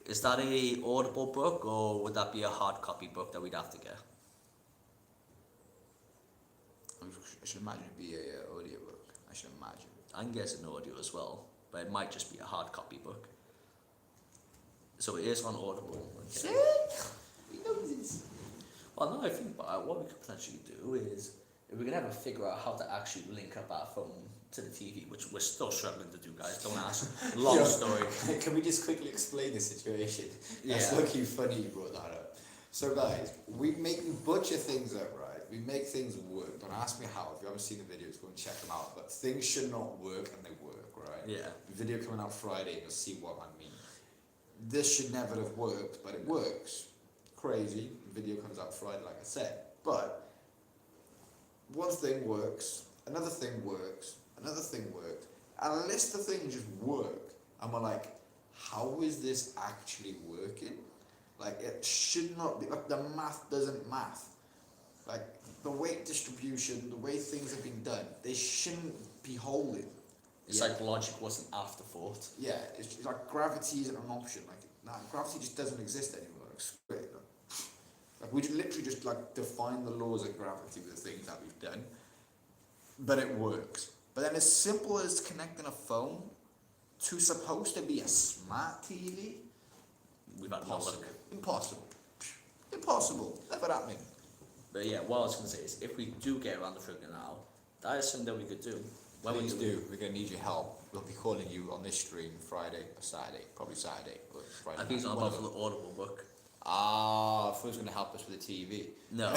Is that a Audible book or would that be a hard copy book that we'd have to get? I should imagine it'd be a audio book. I should imagine. I can guess an audio as well, but it might just be a hard copy book. So it is on Audible. Okay. He knows this. Well, now I think about it, what we could potentially do is, if we can ever figure out how to actually link up our phone to the TV, which we're still struggling to do, guys, don't ask. Long story. Can we just quickly explain the situation? That's Yeah. looking funny you brought that up. So guys, we butcher things up, right? We make things work. Don't ask me how. If you haven't seen the videos, go and check them out. But things should not work and they work, right? Yeah. Video coming out Friday, and you'll see what I mean. This should never have worked, but it works. Crazy. Video comes out Friday, like I said. But one thing works, another thing works, another thing worked, and a list of things just work. And we're like, how is this actually working? Like, it should not be, like, the math doesn't math. Like, the weight distribution, the way things have been done, they shouldn't be holding. It's like logic was an afterthought. Yeah, it's like gravity isn't an option. Like, nah, gravity just doesn't exist anymore. Like, screw it. Like, we literally just like define the laws of gravity with the things that we've done, but it works. But then, as simple as connecting a phone to supposed to be a smart TV, We've had no luck. Impossible. Never happening. But yeah, what I was going to say is, if we do get around the figure now, that is something that we could do. Please do. We're gonna need your help. we'll be calling you on this stream Friday or Saturday, probably Saturday, but Friday. I think he's night, on one about of for the them. Audible book. Ah, I thought he was going to help us with the TV. No,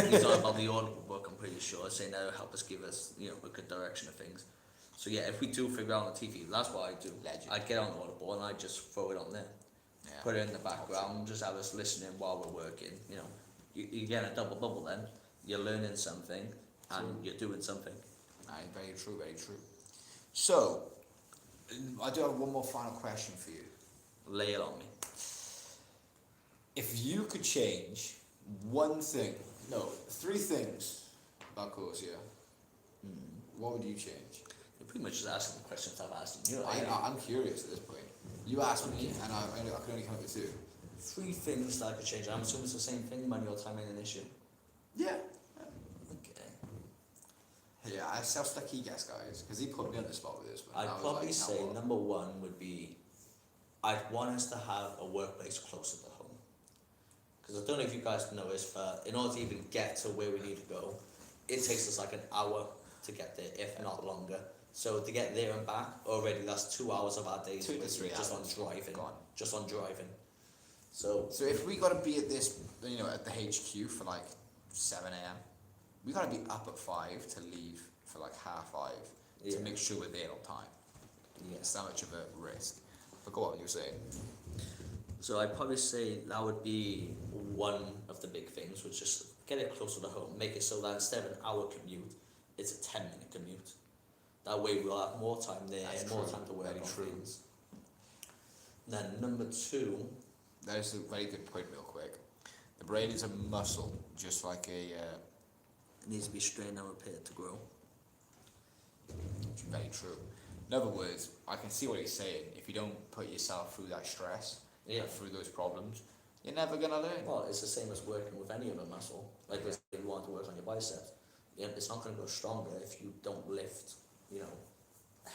he's on about the Audible book, I'm pretty sure, saying that'll help us give us, a good direction of things. So yeah, if we do figure out on the TV, that's what I do. Legend. I get on Audible and I just throw it on there. Yeah. Put it in the background, just have us listening while we're working, You're getting a double bubble then. You're learning something and you're doing something. Aye, very true, very true. So, I do have one more final question for you. Lay it on me. If you could change three things about Corsya, what would you change? You're pretty much just asking the questions I've asked you. I'm curious at this point. You asked me, and I can only come up with two. Three things that I could change. I'm assuming it's the same thing, money or time ain't an issue. Yeah. Okay. Yeah, I self-stuck he guess, guys, because he put me on the spot with this one. I'd I was probably like, say "No, what?" number one would be I'd want us to have a workplace closer to home. Because I don't know if you guys know this, but in order to even get to where we need to go, it takes us like an hour to get there, if not longer. So to get there and back, already that's 2 hours of our days 2 to 3 just on hours. driving. Gone. Just on driving. So So if we got to be at this, at the HQ for like 7 a.m., we got to be up at 5 to leave for like 5:30 Yeah. to make sure we're there on time. yeah. It's that much of a risk. But go on, you were saying. So I'd probably say that would be one of the big things, which is get it closer to home, make it so that instead of an hour commute, it's a 10-minute commute. That way we'll have more time there, That's more true, time to work very on true. things. Then number two, That is a very good point, real quick. The brain is a muscle, just like a. it needs to be strained and repaired to grow. Very true. In other words, I can see what he's saying. If you don't put yourself through that stress, Yeah. through those problems, you're never gonna learn. Well, it's the same as working with any other muscle. Like if you want to work on your biceps, it's not going to go stronger if you don't lift,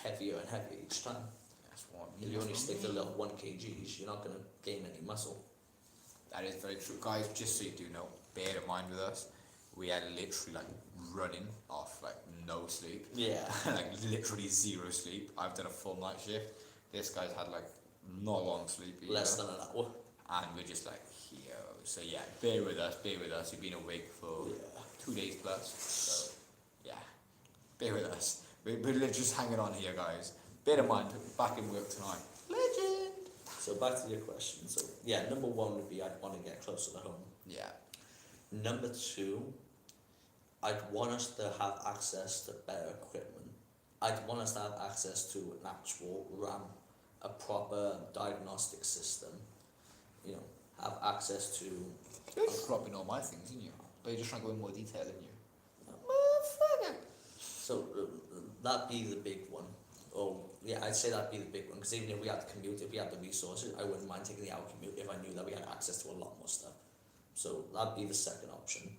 heavier and heavier each time. That's what If you only stick to little 1 kgs, you're not going to gain any muscle. That is very true, guys. Just so you do know, bear in mind with us, we had literally like running off like no sleep, Yeah. like literally zero sleep. I've done a full night shift. This guy's had like not long sleep either. Less than an hour. And we're just like, yo. So yeah, bear with us. We've been awake for 2 days plus. So yeah, bear with us. We're literally just hanging on here, guys. Bear in mind, back in work tonight. Legend. So back to your question. So yeah, number one would be I'd want to get closer to home. Yeah. Number two, I'd want us to have access to better equipment. I'd want us to have access to an actual RAM, a proper diagnostic system. Have access to. You're just dropping all my things, didn't you? But you're just trying to go in more detail, didn't you? Motherfucker. So that'd be the big one. Oh yeah, I'd say that'd be the big one because even if we had to commute, if we had the resources, I wouldn't mind taking the hour commute if I knew that we had access to a lot more stuff. So that'd be the second option.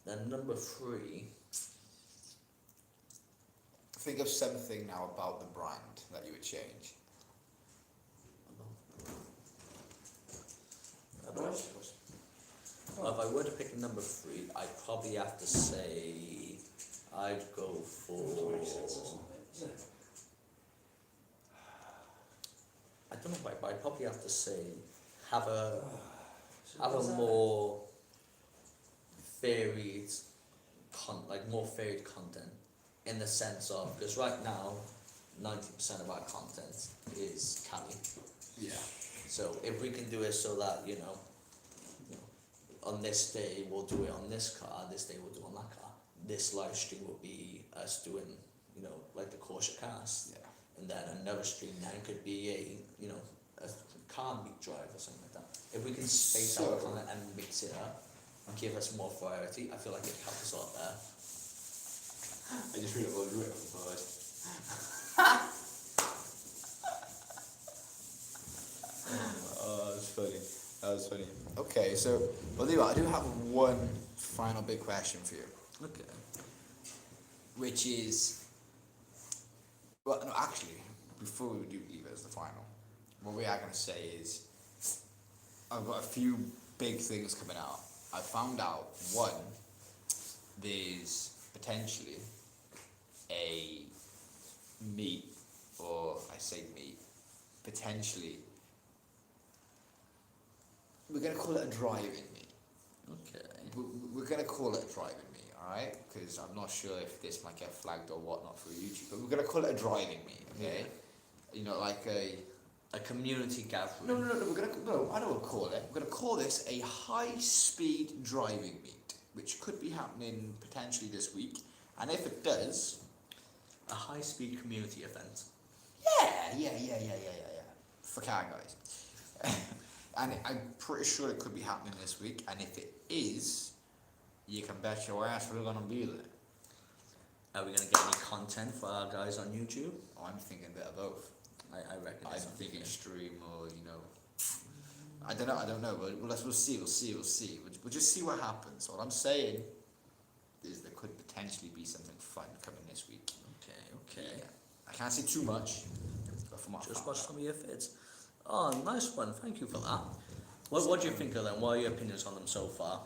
Then number three. Think of something now about the brand that you would change. Well, if I were to pick number three, I'd probably have to say I'd go for. I don't know why, but I'd probably have to say have a more varied more varied content in the sense of because right now 90% of our content is Cali. Yeah. So if we can do it so that on this day we'll do it on this car, this day we'll do it on that car. This live stream will be us doing like the Corsya cast. Yeah. And then another stream then could be a car meet drive or something like that. If we can space out So- content and mix it up and give us more variety, I feel like it'd help us a lot there. I just read it all the first. Oh, that's funny. That was funny. Okay, so, Oliva, I do have one final big question for you, Okay. which is, well, no, actually, before we do leave it as the final, what we are going to say is, I've got a few big things coming out. I found out, one, there's potentially a meet or I say me, potentially, we're going to call it a driving me. Okay. We're going to call it a driving me, alright? Because I'm not sure if this might get flagged or whatnot for YouTube, but we're going to call it a driving me, okay? You know, like a community gathering. No, we're going to, no, I know what we'll call it. We're going to call this a high-speed driving meet, which could be happening potentially this week. And if it does... A high-speed community event. Yeah. For car guys. And I'm pretty sure it could be happening this week. And if it is, you can bet your ass we're going to be there. Are we going to get any content for our guys on YouTube? Oh, I'm thinking a bit of both. I reckon. I'm thinking stream or, you know... I don't know, but we'll see. We'll just see what happens. What I'm saying is there could potentially be something fun coming this week. Okay. Yeah. I can't say too much, but from what I Just found watch out. some of your vids. Oh, nice one. Thank you for that. What do you think of them? What are your opinions on them so far?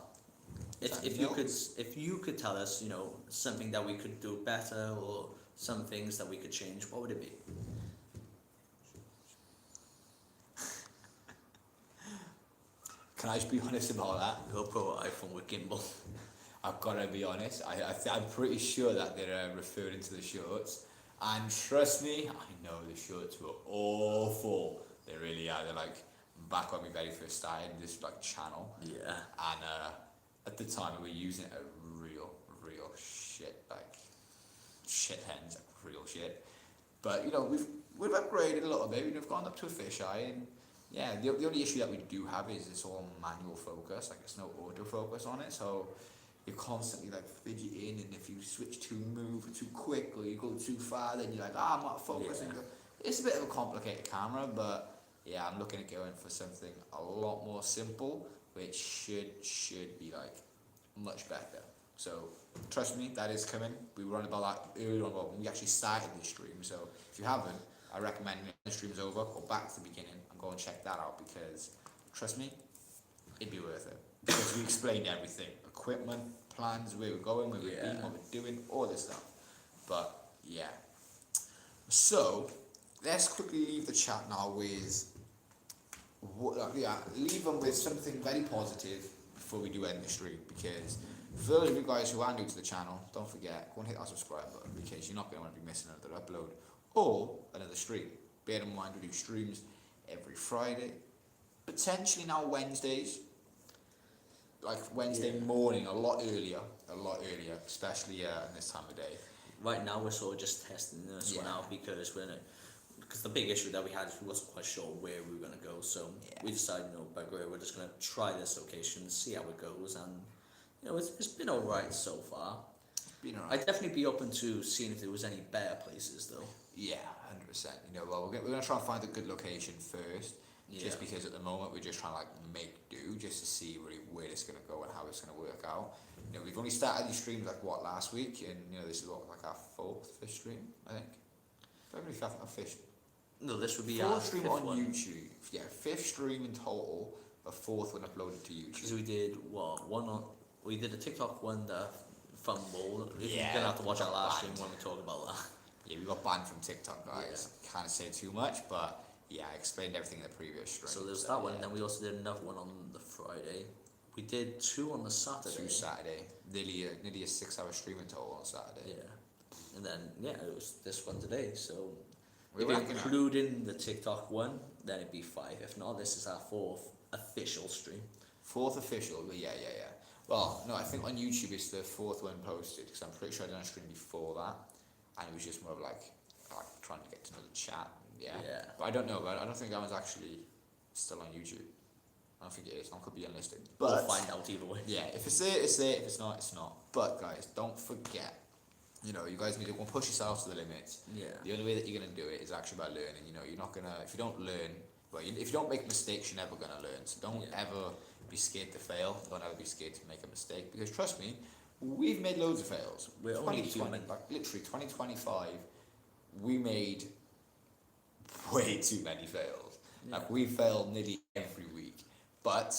If you could tell us, you know, something that we could do better or some things that we could change, what would it be? Can I just be honest about that? GoPro iPhone with gimbal. I've got to be honest. I'm pretty sure that they're referring to the shorts. And trust me, I know the shorts were awful. They really are. They're like back when we very first started this like channel. Yeah. And at the time we were using it real shit, like shit hens, like real shit. But you know, we've upgraded a little bit. We've gone up to a fisheye, and yeah, the only issue that we do have is it's all manual focus, like there's no autofocus on it, so you're constantly like fidgeting, and if you switch to move too quick or you go too far, then you're like, I'm not focusing. Yeah. It's a bit of a complicated camera, but yeah, I'm looking at going for something a lot more simple, which should be like much better. So trust me, that is coming. We were on about that earlier on when we actually started this stream. So if you haven't, I recommend when the stream's over, go back to the beginning and go and check that out, because trust me, it'd be worth it. Because we explained everything, equipment, plans, where we're going, where we're being, what we're doing, all this stuff. But yeah. So let's quickly leave the chat now with leave them with something very positive before we do end the stream, because for those of you guys who are new to the channel, don't forget, go and hit that subscribe button, because you're not going to want to be missing another upload or another stream. Bear in mind, we do streams every Friday, potentially now Wednesdays, like Wednesday morning, a lot earlier, especially in this time of day. Right now we're sort of just testing this one out because because the big issue that we had is we wasn't quite sure where we were going to go, so we decided, you know, we're just going to try this location, see how it goes, and you know, it's been alright so far. I'd definitely be open to seeing if there was any better places though. Yeah, 100%. You know, well, we're going to try and find a good location first, just because at the moment we're just trying to like make do, just to see really where it's going to go and how it's going to work out. You know, we've only started these streams like last week, and you know, this is like our 4th fish stream, I think. I don't know if I've fished. No, this would be our 4th stream on YouTube. Yeah, 5th stream in total, a 4th one uploaded to YouTube. Because we did we did a TikTok one that fumbled. You're gonna have to watch our last stream when we talk about that. Yeah, we got banned from TikTok, guys. Can't say too much, but yeah, I explained everything in the previous stream. So there's that one, and then we also did another one on the Friday. We did 2 on the Saturday. 2 Saturday. Nearly a 6-hour stream in total on Saturday. Yeah. And then, it was this one today, so if We're including the TikTok one, then it'd be 5. If not, this is our 4th official stream. 4th official, yeah. Well, no, I think on YouTube it's the 4th one posted, because I'm pretty sure I done a stream before that, and it was just more of like trying to get to know the chat, But I don't know, I don't think that one's actually still on YouTube. I don't think it is, I could be unlisted. But we'll find out either way. Yeah, if it's there, it's there, if it's not, it's not. But guys, don't forget, you know, you guys need to go and push yourselves to the limits. Yeah. The only way that you're going to do it is actually by learning. You know, you're not going to, if you don't learn, if you don't make mistakes, you're never going to learn. So don't ever be scared to fail. Don't ever be scared to make a mistake. Because trust me, we've made loads of fails. We're only human. Like literally 2025, we made way too many fails. Yeah. Like we failed nearly every week. But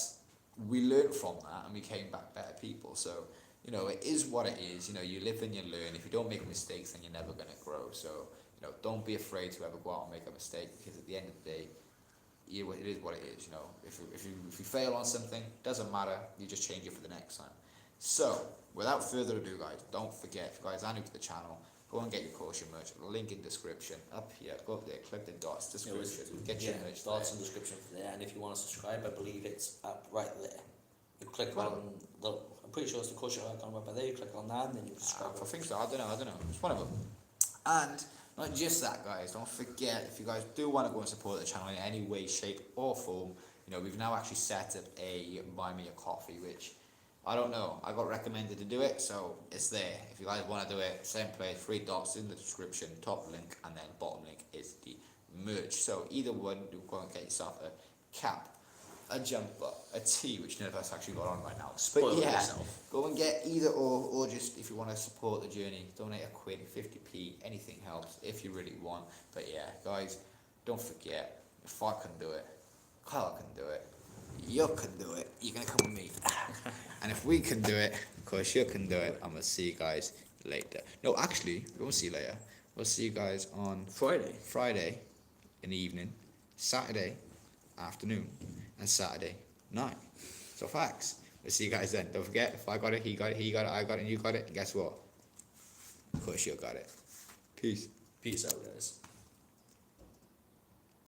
we learned from that and we came back better people. So, you know, it is what it is. You know, you live and you learn. If you don't make mistakes, then you're never going to grow. So, don't be afraid to ever go out and make a mistake, because at the end of the day, it is what it is. If you fail on something, doesn't matter. You just change it for the next time. So, without further ado, guys, don't forget, if you guys are new to the channel, go and get your Corsya merch. Link in description up here. Go up there, click the dots description. Get your merch. Dots in description for there, and if you want to subscribe, I believe it's up right there. You click on the. I'm pretty sure it's the Corsya icon right there. You click on that, and then you subscribe. I think so. I don't know. It's one of them. And not just that, guys. Don't forget, if you guys do want to go and support the channel in any way, shape, or form, we've now actually set up a Buy Me a Coffee, which I don't know. I got recommended to do it, so it's there. If you guys want to do it, same place, 3 dots in the description, top link, and then bottom link is the merch. So either one, you go and get yourself a cap, a jumper, a tee, which none of us actually got on right now. Spoil But yeah, yourself. go and get either or just if you want to support the journey, donate a quid, 50p, anything helps if you really want. But yeah, guys, don't forget, if I can do it, Kyle can do it, you can do it, you're going to come with me. And if we can do it, of course you can do it. I'm going to see you guys later. No, actually, we won't see you later. We'll see you guys on Friday in the evening, Saturday afternoon, and Saturday night. So facts. We'll see you guys then. Don't forget, if I got it, he got it, he got it, I got it, and you got it, guess what? Of course you got it. Peace. Peace out, guys.